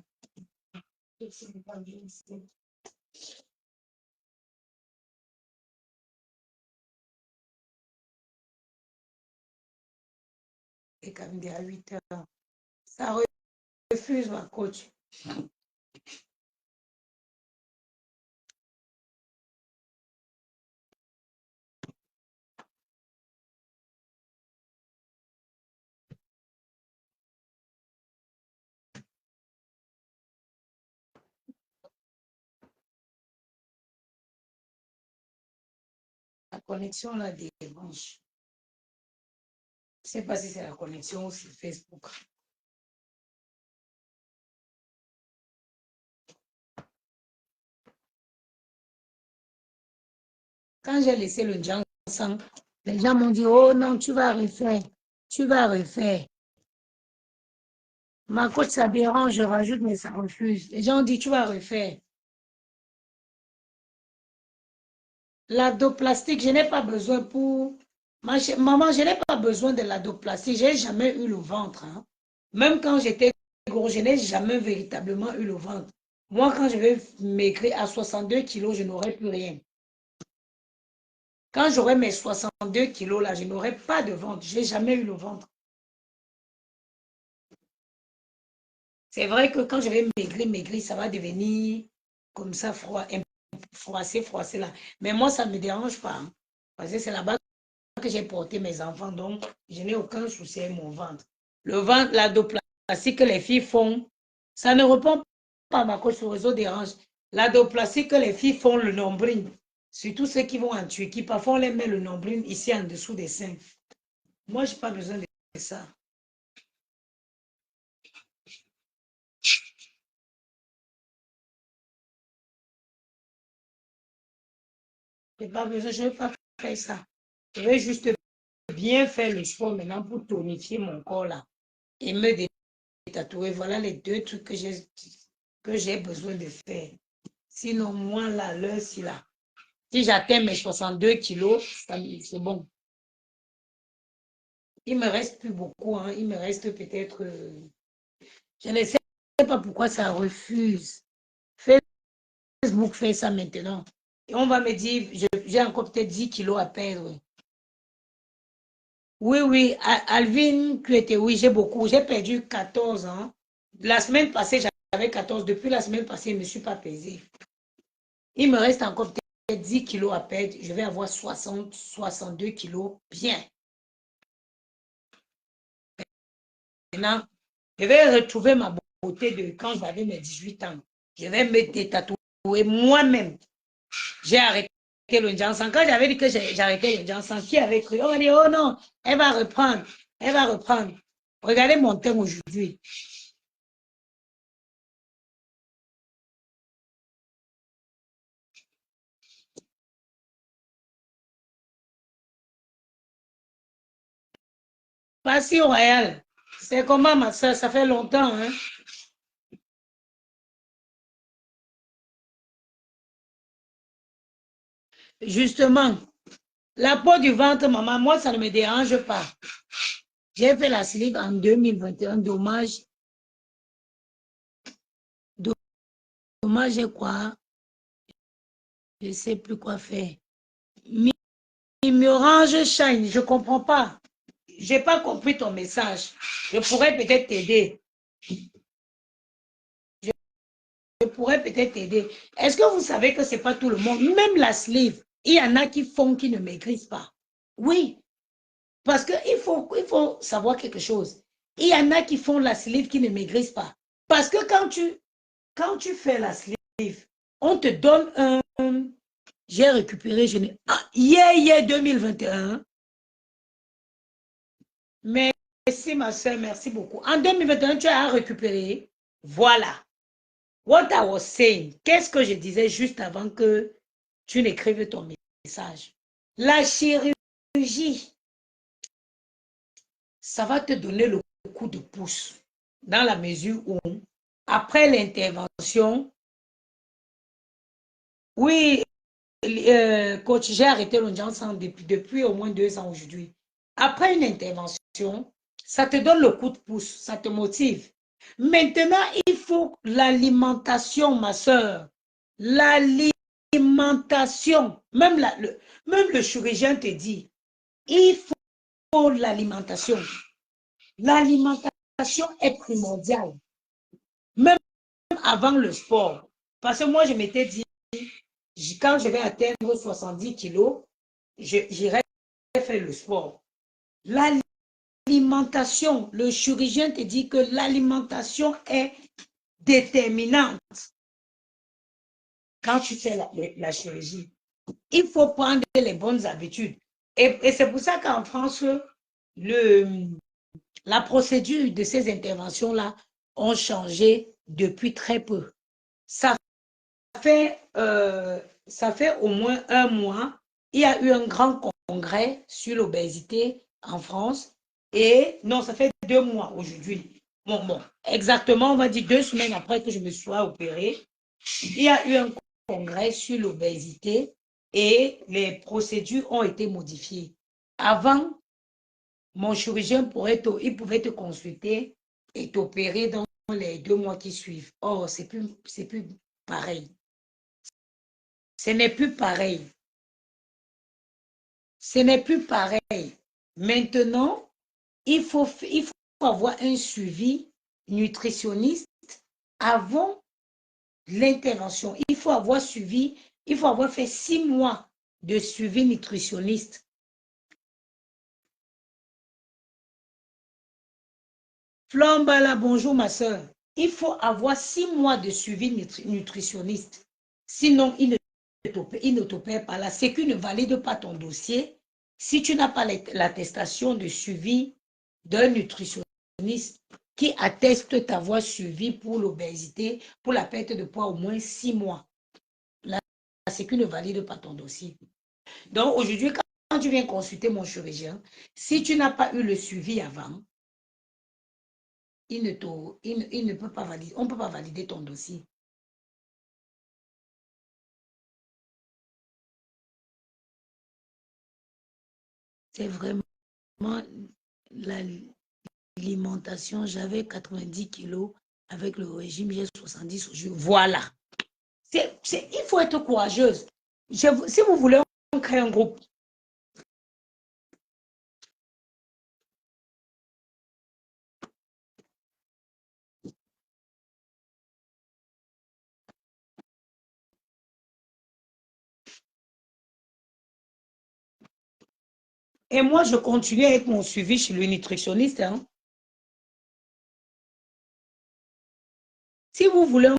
Et quand même à 8 heures. Ça refuse, ma coach. connexion là dérange. Je ne sais pas si c'est la connexion ou sur Facebook. Quand j'ai laissé le Jiang Sang, les gens m'ont dit, oh non, tu vas refaire. Tu vas refaire. Ma coach, ça dérange, je rajoute, mais ça refuse. Les gens ont dit, tu vas refaire. L'abdoplastique, je n'ai pas besoin pour... Maman, je n'ai pas besoin de l'abdoplastique. Je n'ai jamais eu le ventre. Hein. Même quand j'étais gros, je n'ai jamais véritablement eu le ventre. Moi, quand je vais maigrir à 62 kilos, je n'aurai plus rien. Quand j'aurai mes 62 kilos là, je n'aurai pas de ventre. Je n'ai jamais eu le ventre. C'est vrai que quand je vais maigrir, ça va devenir comme ça, froid, froissé là. Mais moi, ça ne me dérange pas. Hein, parce que c'est là-bas que j'ai porté mes enfants. Donc, je n'ai aucun souci avec mon ventre. Le ventre, l'abdoplastie que les filles font, ça ne répond pas à ma coach sur le réseau dérange. L'abdoplastie que les filles font, le nombril, surtout ceux qui vont en Turquie, parfois on les met le nombril ici en dessous des seins. Moi, je n'ai pas besoin de ça. Je n'ai pas besoin, je ne vais pas faire ça. Je vais juste bien faire le sport maintenant pour tonifier mon corps là et me détatouer. Voilà les deux trucs que j'ai besoin de faire. Sinon, moi là, l'heure si là, si j'atteins mes 62 kilos, c'est bon. Il me reste plus beaucoup, hein. Il me reste peut-être... je ne sais pas pourquoi ça refuse. Facebook fait ça maintenant. Et on va me dire, j'ai encore peut-être 10 kilos à perdre. Oui, oui, Alvin, oui, j'ai beaucoup. J'ai perdu 14 ans. La semaine passée, j'avais 14. Depuis la semaine passée, je ne me suis pas pesée. Il me reste encore peut-être 10 kilos à perdre. Je vais avoir 60, 62 kilos. Bien. Maintenant, je vais retrouver ma beauté de quand j'avais mes 18 ans. Je vais me détatouer moi-même. J'ai arrêté le Jansan. Quand j'avais dit que j'arrêtais le Jansan, qui avait cru? On m'a dit, oh non, elle va reprendre. Elle va reprendre. Regardez mon teint aujourd'hui. Pas si royal. C'est comment, ma soeur? Ça fait longtemps, hein? Justement, la peau du ventre, maman, moi, ça ne me dérange pas. J'ai fait la slip en 2021. Dommage. Dommage, quoi? Je ne sais plus quoi faire. Orange Shine, je ne comprends pas. Je n'ai pas compris ton message. Je pourrais peut-être t'aider. Je pourrais peut-être t'aider. Est-ce que vous savez que ce n'est pas tout le monde? Même la sleeve, il y en a qui font qui ne maigrissent pas. Oui, parce qu'il faut savoir quelque chose. Il y en a qui font la sleeve qui ne maigrissent pas. Parce que quand tu fais la sleeve, on te donne un... J'ai récupéré, hier 2021. Merci ma soeur, merci beaucoup. En 2021, tu as récupéré. Voilà. What I was saying. Qu'est-ce que je disais juste avant que tu n'écrives ton message? La chirurgie, ça va te donner le coup de pouce dans la mesure où, après l'intervention, oui, coach, j'ai arrêté le Janssen depuis au moins 2 ans aujourd'hui. Après une intervention, ça te donne le coup de pouce, ça te motive. Maintenant, il faut l'alimentation, ma soeur. L'alimentation. Même le chirurgien te dit, il faut l'alimentation. L'alimentation est primordiale. Même avant le sport. Parce que moi, je m'étais dit, quand je vais atteindre 70 kilos, j'irai faire le sport. L'alimentation, le chirurgien te dit que l'alimentation est déterminante quand tu fais la chirurgie. Il faut prendre les bonnes habitudes. Et c'est pour ça qu'en France, la procédure de ces interventions-là ont changé depuis très peu. Ça ça fait au moins un mois, il y a eu un grand congrès sur l'obésité en France. Et non, ça fait 2 mois aujourd'hui. Bon, exactement, on va dire 2 semaines après que je me sois opérée, il y a eu un congrès sur l'obésité et les procédures ont été modifiées. Avant, mon chirurgien il pouvait te consulter et t'opérer dans les 2 mois qui suivent. Or, c'est plus pareil. Ce n'est plus pareil. Ce n'est plus pareil. Maintenant, il faut avoir un suivi nutritionniste avant l'intervention. Il faut avoir fait 6 mois de suivi nutritionniste. Flambala, bonjour ma soeur. Il faut avoir 6 mois de suivi nutritionniste. Sinon, il ne t'opère pas. La Sécu ne valide pas ton dossier si tu n'as pas l'attestation de suivi d'un nutritionniste qui atteste t'avoir suivi pour l'obésité, pour la perte de poids au moins 6 mois. La Sécu ne valide pas ton dossier. Donc aujourd'hui, quand tu viens consulter mon chirurgien, si tu n'as pas eu le suivi avant, il ne peut pas valider, on ne peut pas valider ton dossier. C'est vraiment l'alimentation. J'avais 90 kilos avec le régime, j'ai 70 aujourd'hui. Voilà. Il faut être courageuse. Si vous voulez, on crée un groupe. Et moi, je continue avec mon suivi chez le nutritionniste. Hein. Si vous voulez,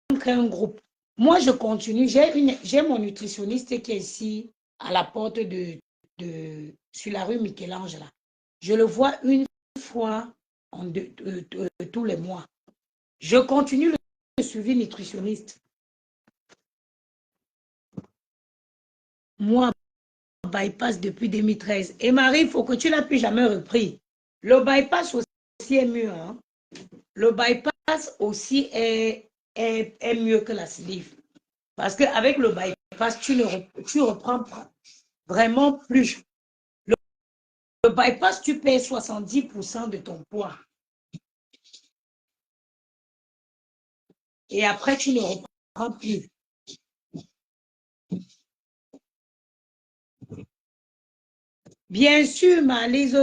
on crée un groupe. Moi, je continue. J'ai mon nutritionniste qui est ici à la porte sur la rue Michel-Ange. Je le vois une fois tous les mois. Je continue le suivi nutritionniste. Moi, bypass depuis 2013. Et Marie, il faut que tu l'as plus jamais repris. Le bypass aussi est mieux. Hein? Le bypass aussi est mieux que la sleeve. Parce qu'avec le bypass, tu reprends vraiment plus. Le bypass, tu perds 70% de ton poids. Et après, tu ne reprends plus. Bien sûr, Malise,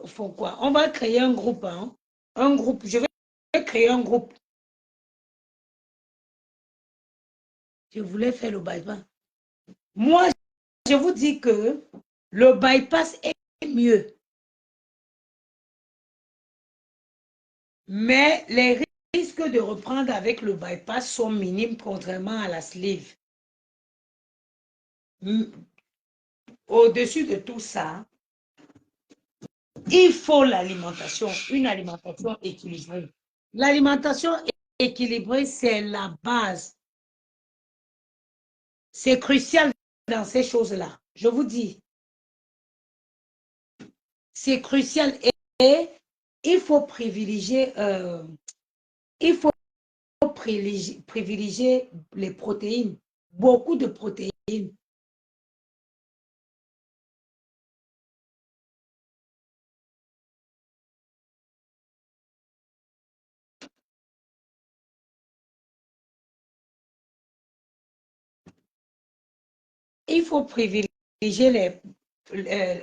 faut quoi? On va créer un groupe. Hein? Un groupe. Je vais créer un groupe. Je voulais faire le bypass. Moi, je vous dis que le bypass est mieux. Mais les risques de reprendre avec le bypass sont minimes contrairement à la sleeve. Au-dessus de tout ça, il faut l'alimentation, une alimentation équilibrée. L'alimentation équilibrée, c'est la base. C'est crucial dans ces choses-là. Je vous dis, c'est crucial et il faut privilégier, privilégier les protéines, beaucoup de protéines. Il faut privilégier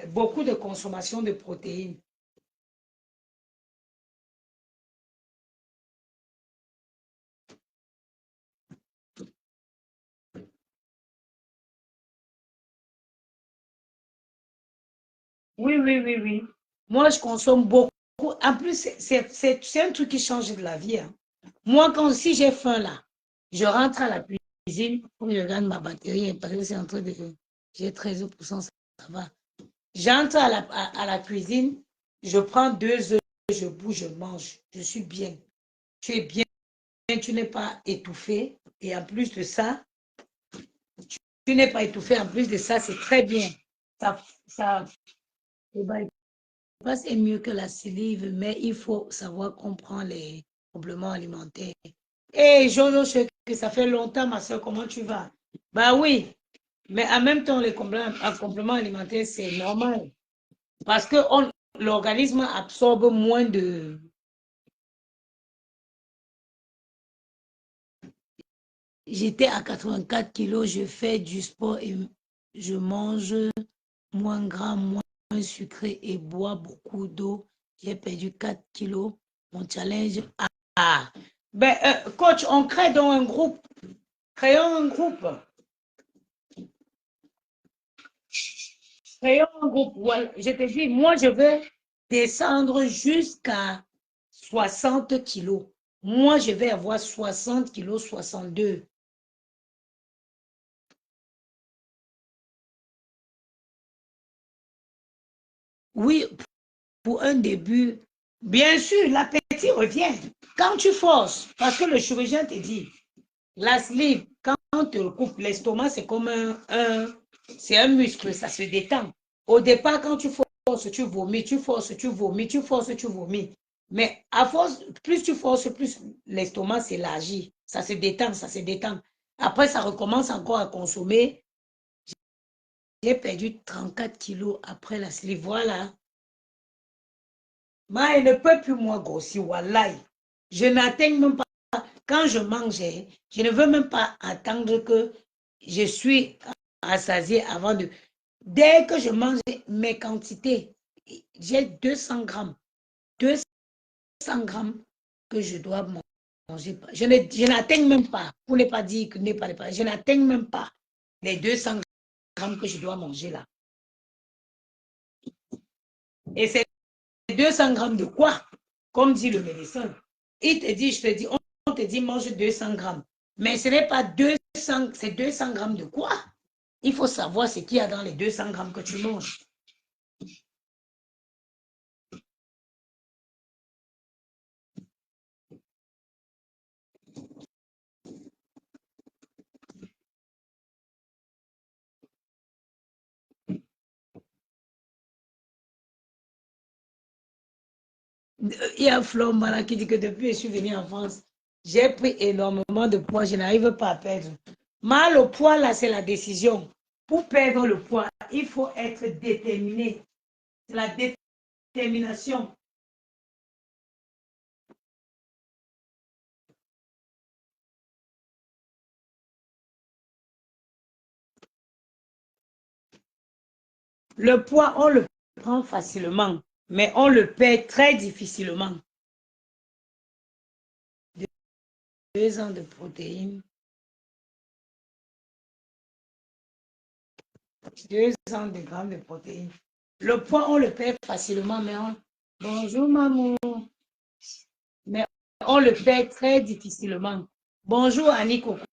beaucoup de consommation de protéines. Oui, oui, oui, oui. Moi, je consomme beaucoup. En plus, c'est un truc qui change de la vie. Hein. Moi, si j'ai faim là, je rentre à la cuisine, je regarde ma batterie parce que c'est en train de... J'ai 13%, ça va. J'entre à la cuisine, je prends 2 œufs, je bouge, je mange. Je suis bien. Tu es bien, tu n'es pas étouffé. Et en plus de ça, tu n'es pas étouffé. En plus de ça, c'est très bien. Ça, c'est mieux que la salive, mais il faut savoir comprendre les compléments alimentaires. Hé, Jojo, que ça fait longtemps, ma soeur, comment tu vas? Bah oui, mais en même temps, les compléments alimentaires, c'est normal. Parce que l'organisme absorbe moins de... J'étais à 84 kilos, je fais du sport et je mange moins gras, moins sucré et bois beaucoup d'eau. J'ai perdu 4 kilos. Mon challenge... Ah, ben, coach, on crée donc un groupe. Créons un groupe. Créons un groupe. Ouais, je te dis, moi, je veux descendre jusqu'à 60 kilos. Moi, je vais avoir 60 kilos, 62. Oui, pour un début, bien sûr, l'appétit revient. Quand tu forces, parce que le chirurgien te dit, la sleeve, quand on te coupe l'estomac, c'est comme c'est un muscle, ça se détend. Au départ, quand tu forces, tu vomis, tu forces, tu vomis, tu forces, tu vomis. Mais à force, plus tu forces, plus l'estomac s'élargit. Ça se détend, ça se détend. Après, ça recommence encore à consommer. J'ai perdu 34 kilos après la sleeve. Voilà. Moi, elle ne peut plus moi grossir, wallahi. Je n'atteins même pas. Quand je mange, je ne veux même pas attendre que je suis rassasiée avant de... Dès que je mange mes quantités, j'ai 200 grammes. 200 grammes que je dois manger. Je n'atteins même pas, pour ne pas dire que n'est pas, je n'atteins même pas les 200 grammes que je dois manger là. Et c'est 200 grammes de quoi? Comme dit le médecin. Il te dit, je te dis, on te dit mange 200 grammes. Mais ce n'est pas 200, c'est 200 grammes de quoi? Il faut savoir ce qu'il y a dans les 200 grammes que tu manges. Il y a Florent qui dit que depuis que je suis venue en France, j'ai pris énormément de poids, je n'arrive pas à perdre. Mais le poids, là, c'est la décision. Pour perdre le poids, il faut être déterminé. C'est la détermination. Le poids, on le prend facilement, mais on le perd très difficilement. 2 ans de protéines. 200 de grammes de protéines. Le poids, on le perd facilement, mais on... Bonjour, maman. Mais on le perd très difficilement. Bonjour, Annie Coco.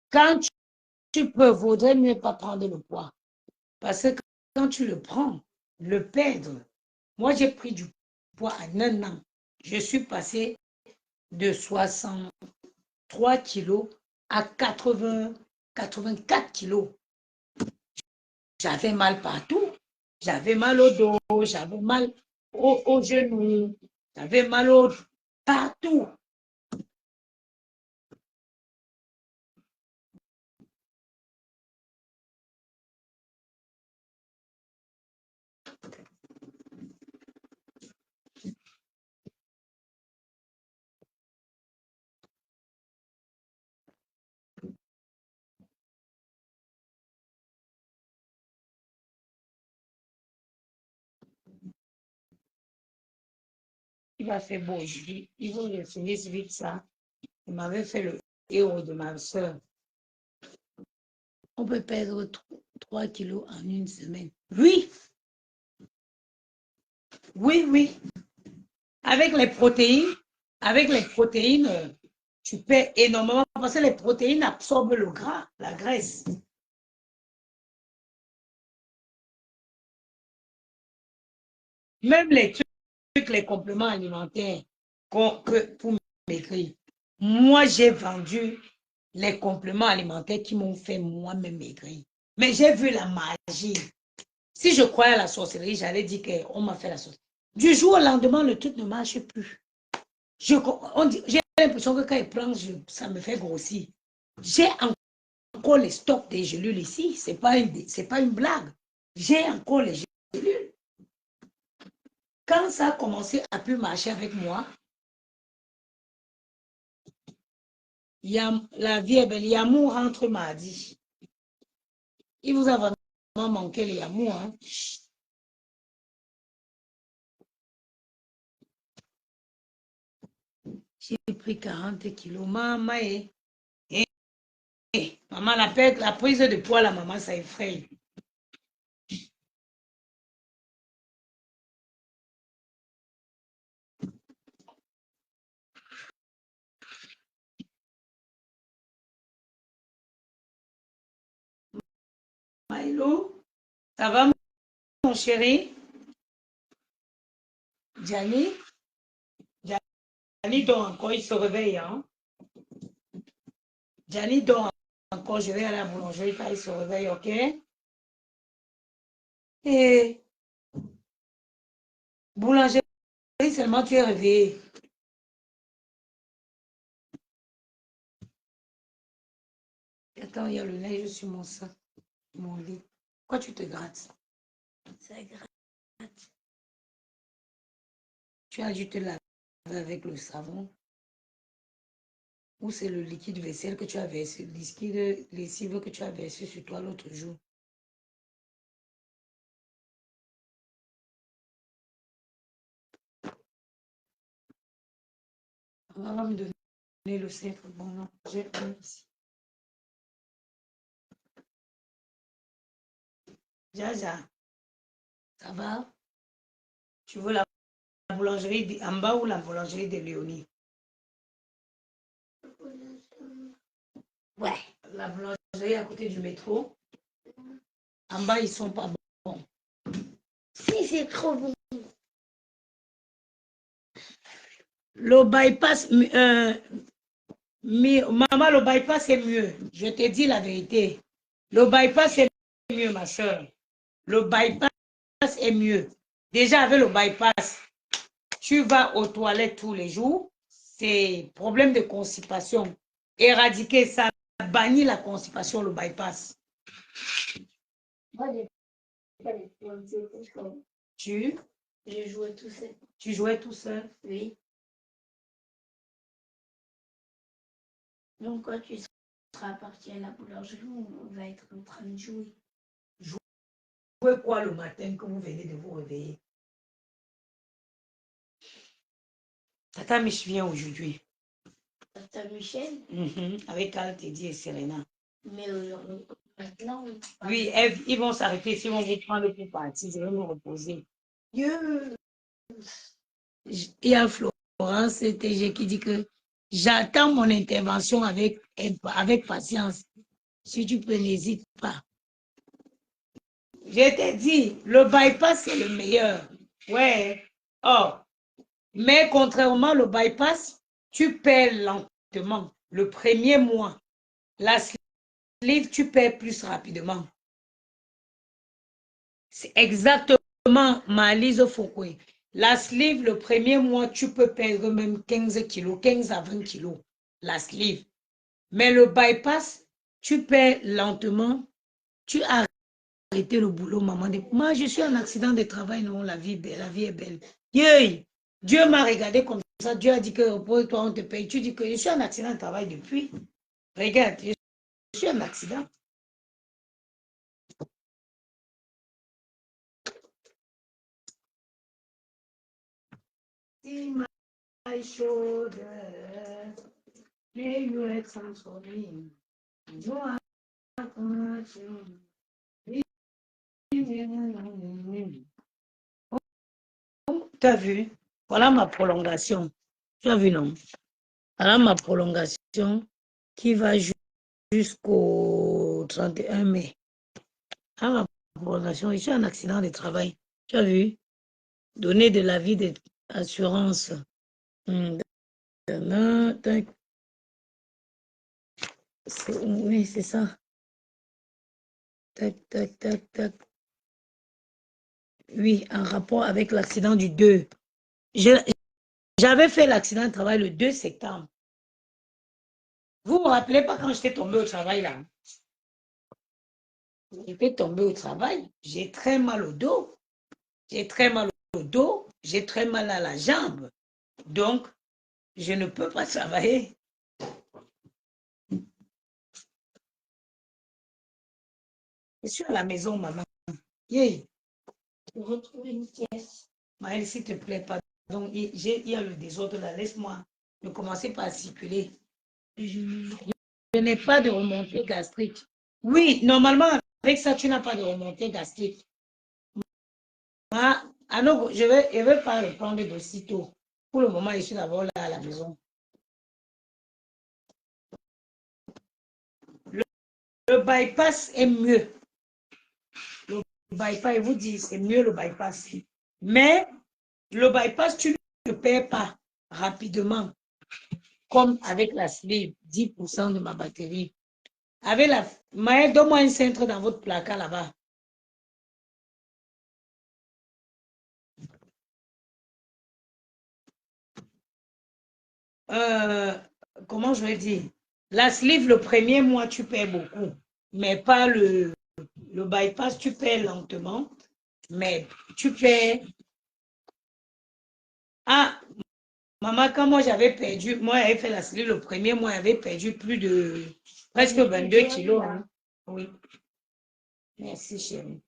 Quand tu peux, vaudrait mieux pas prendre le poids. Parce que quand tu le prends, le perdre. Moi, j'ai pris du poids en un an. Je suis passé de 63 kilos à 84 kilos. J'avais mal partout. J'avais mal au dos, j'avais mal au genou, j'avais mal partout. Il va faire beau aujourd'hui. Ils vont finir vite ça. Il m'avait fait le héros de ma soeur. On peut perdre 3 kilos en une semaine. Oui, oui, oui. Avec les protéines, tu perds énormément parce que les protéines absorbent le gras, la graisse. Même les trucs, les compléments alimentaires pour maigrir. Moi, j'ai vendu les compléments alimentaires qui m'ont fait moi-même maigrir. Mais j'ai vu la magie. Si je croyais à la sorcellerie, j'allais dire qu'on m'a fait la sorcellerie. Du jour au lendemain, le truc ne marche plus. J'ai l'impression que quand il prend, ça me fait grossir. J'ai encore les stocks des gélules ici. Ce n'est pas une blague. J'ai encore les gélules. Quand ça a commencé à plus marcher avec moi, la vie est belle. Yamou rentre mardi. Il vous a vraiment manqué le Yamou, hein? J'ai pris 40 kilos. Maman, maman, la prise de poids, la maman, ça effraie. Milo, ça va, mon chéri? Gianni? Gianni dort encore, il se réveille, hein? Gianni dort encore, je vais aller à la boulangerie quand il se réveille, ok? Et boulangerie, seulement tu es réveillé. Attends, il y a le neige sur mon sein, mon lit. Pourquoi tu te grattes? Ça gratte. Tu as dû te laver avec le savon. Ou c'est le liquide vaisselle que tu as versé, le liquide lessive que tu as versé sur toi l'autre jour. On va me donner le centre. Bon, non, j'ai un ici. Jaja, ça va? Tu veux la boulangerie en bas ou la boulangerie de Léonie? Ouais, la boulangerie à côté du métro. En bas, ils sont pas bons. Si, c'est trop bon. Le bypass, maman, le bypass est mieux. Je te dis la vérité. Le bypass est mieux, ma soeur. Le bypass est mieux. Déjà, avec le bypass, tu vas aux toilettes tous les jours. C'est problème de constipation. Éradiquer ça, bannir la constipation, le bypass. Moi, j'ai pas les Tu? Je jouais tout seul. Tu jouais tout seul? Oui. Donc, quand tu seras parti à la boulangerie, on va être en train de jouer. Jouer quoi le matin que vous venez de vous réveiller? Tata Mich vient aujourd'hui. Tata Michel? Avec Al, Teddy et Serena. Mais maintenant, oui, ils vont s'arrêter. S'ils vont vous prendre pour partir, je vais me reposer. Dieu. Il y a Florence TG qui dit que j'attends mon intervention avec patience. Si tu peux, n'hésite pas. Je t'ai dit, le bypass, c'est le meilleur. Ouais. Oh. Mais contrairement au bypass, tu perds lentement. Le premier mois, la sleeve, tu perds plus rapidement. C'est exactement ma Lise Foucault. La sleeve, le premier mois, tu peux perdre même 15 kilos, 15 à 20 kilos, la sleeve. Mais le bypass, tu perds lentement. Tu as arrêté le boulot, maman. Moi, je suis en accident de travail, non, la vie est belle. Dieu m'a regardé comme ça. Dieu a dit que repose-toi, on te paye. Tu dis que je suis en accident de travail depuis. Regarde, je suis en accident. Si ma chaude, mais you être transformé. Tu as vu? Voilà ma prolongation. Tu as vu, non? Voilà ma prolongation qui va jusqu'au 31 mai. Ah, ma prolongation, je suis un accident de travail. Tu as vu? Donner de l'avis d'assurance. Oui, c'est ça. Tac, tac, tac, tac. Oui, en rapport avec l'accident du 2. J'avais fait l'accident de travail le 2 septembre. Vous ne me rappelez pas quand j'étais tombée au travail là? J'étais tombée au travail. J'ai très mal au dos. J'ai très mal au dos. J'ai très mal à la jambe. Donc, je ne peux pas travailler. Je suis à la maison, maman. Yeah. Je retrouve une pièce. Maëlle, s'il te plaît, pardon. Il y a le désordre là. Laisse-moi. Ne commencez pas à circuler. Je n'ai pas de remontée gastrique. Oui, normalement, avec ça, tu n'as pas de remontée gastrique. Alors, je ne vais pas reprendre de sitôt. Pour le moment, je suis d'abord là à la maison. Le bypass est mieux. Le bypass, je vous dis, c'est mieux le bypass. Mais le bypass, tu ne perds pas rapidement. Comme avec la sleeve, 10% de ma batterie. Avec la... Maëlle, donne-moi un cintre dans votre placard là-bas. Comment je vais dire? La sleeve, le premier mois, tu perds beaucoup. Mais pas le bypass, tu perds lentement. Mais tu perds... Ah, maman, quand moi j'avais perdu, moi j'avais fait la sleeve le premier mois, j'avais perdu plus de presque 22 kilos. Hein. Oui. Merci, chérie.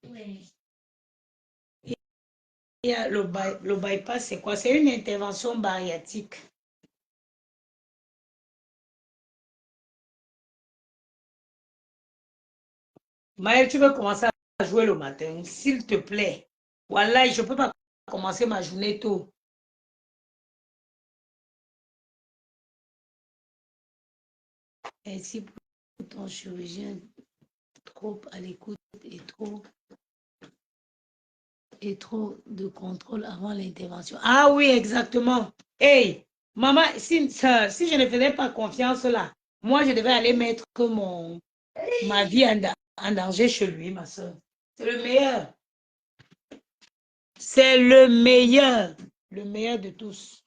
Oui. Le bypass, c'est quoi? C'est une intervention bariatrique. Maëlle, tu veux commencer à jouer le matin, s'il te plaît. Voilà, je ne peux pas commencer ma journée tôt. Ainsi pour ton chirurgien, trop à l'écoute et trop de contrôle avant l'intervention. Ah oui, exactement. Hey, maman, si je ne faisais pas confiance là, moi je devais aller mettre ma vie en danger chez lui, ma soeur. C'est le meilleur. C'est le meilleur de tous.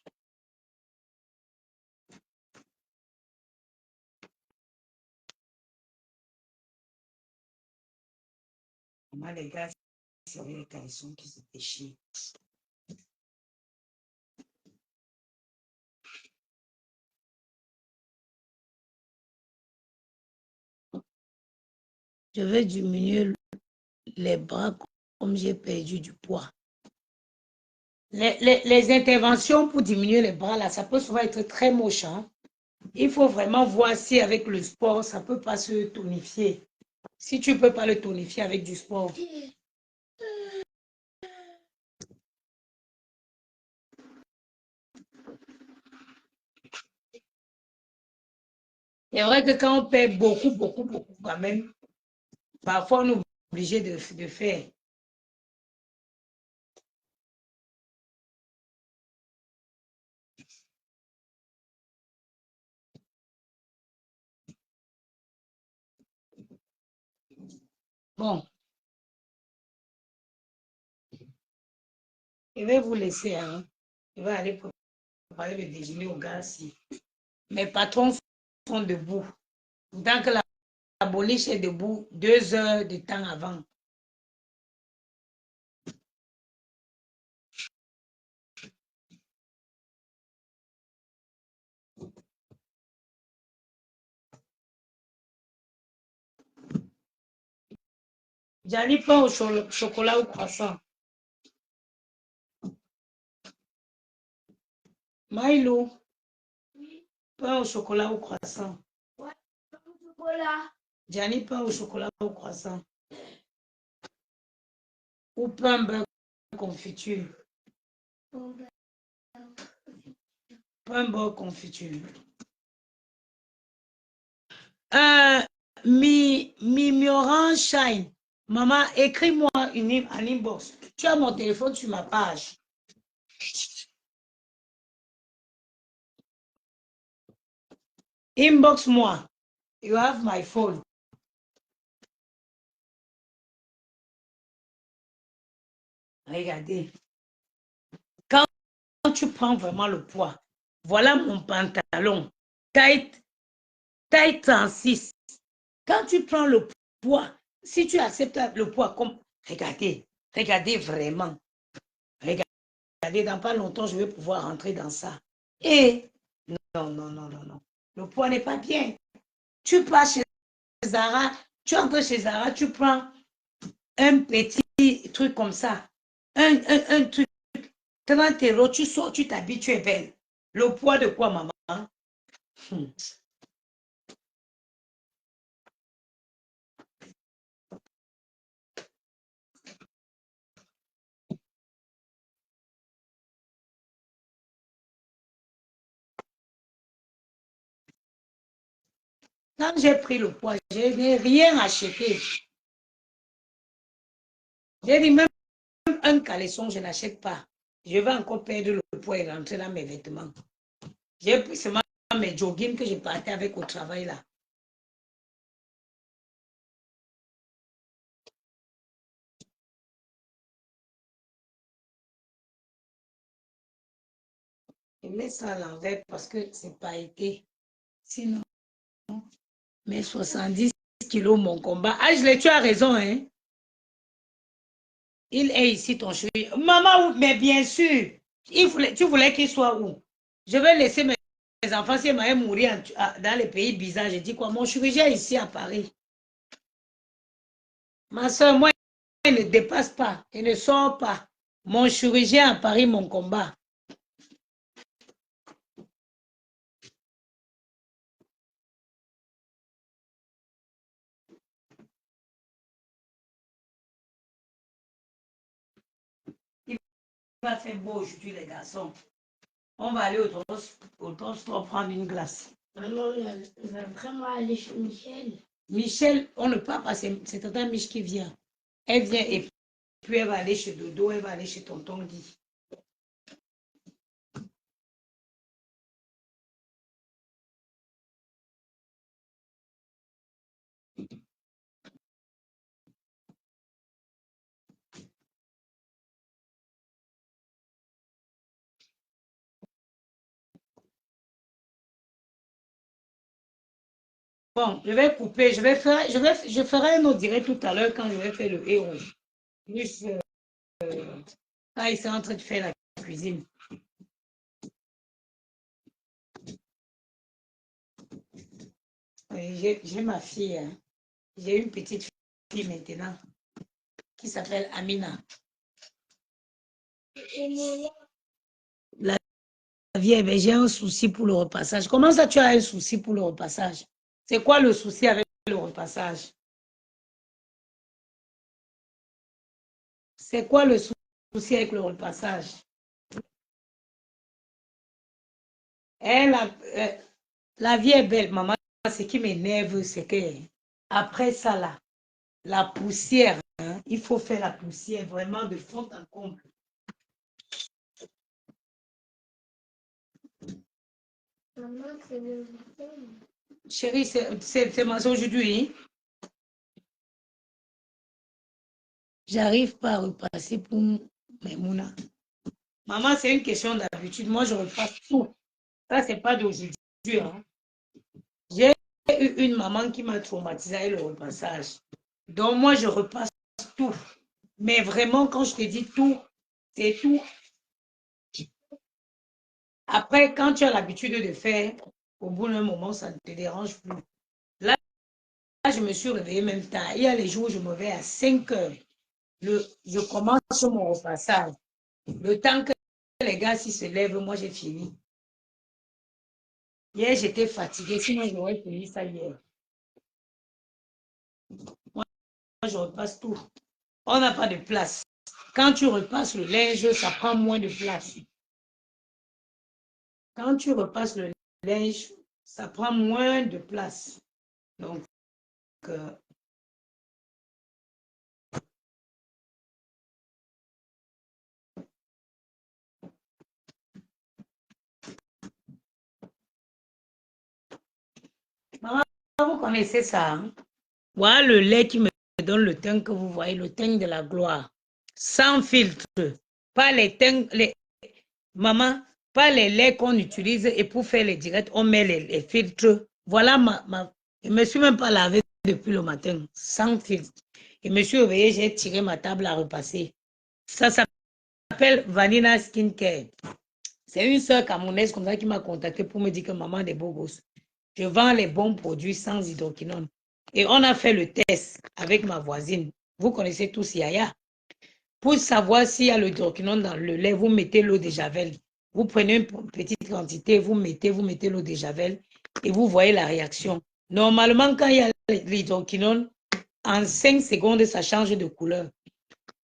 Maman, les gars, c'est les caleçons qui se déchirent. Je vais diminuer les bras comme j'ai perdu du poids. Les interventions pour diminuer les bras, là, ça peut souvent être très moche. Hein? Il faut vraiment voir si avec le sport, ça ne peut pas se tonifier. Si tu ne peux pas le tonifier avec du sport. C'est vrai que quand on perd beaucoup quand même, parfois on est obligé de faire. Bon, je vais vous laisser. Hein. Je vais aller préparer le déjeuner au gars ici. Mes patrons sont debout. Tant que la boliche est debout 2 heures de temps avant. J'allais pas au chocolat ou croissant. Milo, pain au chocolat ou croissant. Ouais, pain au chocolat. Johnny, pain au chocolat ou croissant. Ou pain beurre confiture. Un beurre confiture. Mi Orange Shine. Maman, écris-moi un inbox. Tu as mon téléphone sur ma page. Inbox-moi. You have my phone. Regardez. Quand tu prends vraiment le poids, voilà mon pantalon. Taille 36. Quand tu prends le poids, si tu acceptes le poids comme... Regardez vraiment. Regardez, dans pas longtemps, je vais pouvoir rentrer dans ça. Et non. Le poids n'est pas bien. Tu pars chez Zara, tu entres chez Zara, tu prends un petit truc comme ça. Un truc, 30 €, tu sors, tu t'habilles, tu es belle. Le poids de quoi, maman? Quand j'ai pris le poids, je n'ai rien acheté. J'ai dit, même un caleçon, je n'achète pas. Je vais encore perdre le poids et rentrer dans mes vêtements. J'ai pris seulement mes joggings que je partais avec au travail là. Je mets ça à l'envers parce que c'est pas été. Sinon, mes 70 kilos, mon combat. Ashley, tu as raison, hein? Il est ici, ton chéri. Maman, mais bien sûr. Tu voulais qu'il soit où? Je vais laisser mes enfants, si ils mourir dans les pays bizarres. Je dis quoi? Mon chirurgien est ici à Paris. Ma soeur, moi, il ne dépasse pas. Il ne sort pas. Mon chirurgien à Paris, mon combat. Il va faire beau aujourd'hui, les garçons. On va aller au drugstore prendre une glace. Maman, on va vraiment aller chez Michel. Michel, on ne peut pas, c'est Tata Mich qui vient. Elle vient et puis elle va aller chez Dodo, elle va aller chez Tonton Guy. Bon, je vais couper, je ferai un autre direct tout à l'heure quand je vais faire le héros. Juste quand ils sont en train de faire la cuisine. J'ai ma fille, hein. J'ai une petite fille maintenant qui s'appelle Amina. La vieille, ben, j'ai un souci pour le repassage. Comment ça, tu as un souci pour le repassage? C'est quoi le souci avec le repassage? C'est quoi le souci avec le repassage? La vie est belle, maman. Ce qui m'énerve, c'est que après ça, là, la poussière, hein, il faut faire la poussière vraiment de fond en comble. Maman, c'est le week-end. Chérie, c'est aujourd'hui. J'arrive pas à repasser pour Memouna. Maman, c'est une question d'habitude. Moi, je repasse tout. Ça, c'est pas d'aujourd'hui. Hein. J'ai eu une maman qui m'a traumatisé avec le repassage. Donc, moi, je repasse tout. Mais vraiment, quand je te dis tout, c'est tout. Après, quand tu as l'habitude de faire, au bout d'un moment, ça ne te dérange plus. Là, je me suis réveillée même tard. Il y a les jours où je me réveille à 5 heures. Je commence mon repassage. Le temps que les gars s'y se lèvent, moi, j'ai fini. Hier, j'étais fatiguée, sinon j'aurais fini ça hier. Moi, je repasse tout. On n'a pas de place. Quand tu repasses le linge, ça prend moins de place. Quand tu repasses le linge, ça prend moins de place. Donc, maman, vous connaissez ça, hein? Voilà le lait qui me donne le teint que vous voyez, le teint de la gloire. Sans filtre. Pas les teints, maman, pas les laits qu'on utilise et pour faire les directs, on met les filtres. Voilà je ne me suis même pas lavé depuis le matin, sans filtre. Je me suis réveillée, j'ai tiré ma table à repasser. Ça s'appelle Vanilla Skincare. C'est une soeur camerounaise comme ça qui m'a contacté pour me dire que maman des beaux gosses. Je vends les bons produits sans hydroquinone. Et on a fait le test avec ma voisine. Vous connaissez tous Yaya. Pour savoir s'il y a l'hydroquinone dans le lait, vous mettez l'eau de javel. Vous prenez une petite quantité, vous mettez l'eau de javel et vous voyez la réaction. Normalement, quand il y a l'hydroquinone, en 5 secondes, ça change de couleur.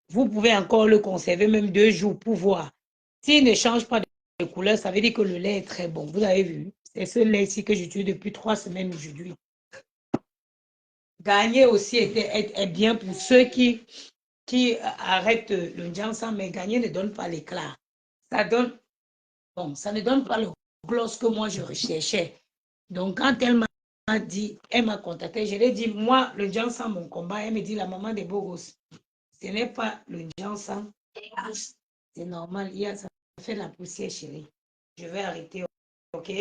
Vous pouvez encore le conserver même 2 jours pour voir. S'il ne change pas de couleur, ça veut dire que le lait est très bon. Vous avez vu? C'est ce lait-ci que j'utilise depuis 3 semaines aujourd'hui. Gagner aussi est bien pour ceux qui arrêtent le ginseng, mais gagner ne donne pas l'éclat. Ça donne, bon, ça ne donne pas le gloss que moi je recherchais. Donc, quand elle m'a dit, elle m'a contacté, je lui ai dit, moi, le ginseng, mon combat, elle me dit, la maman des beaux gosses, ce n'est pas le ginseng, c'est normal, ça fait la poussière, chérie. Je vais arrêter, ok?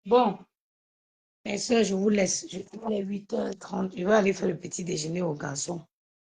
Bon, mes soeurs, je vous laisse. Il est 8h30. Je vais aller faire le petit déjeuner aux garçons.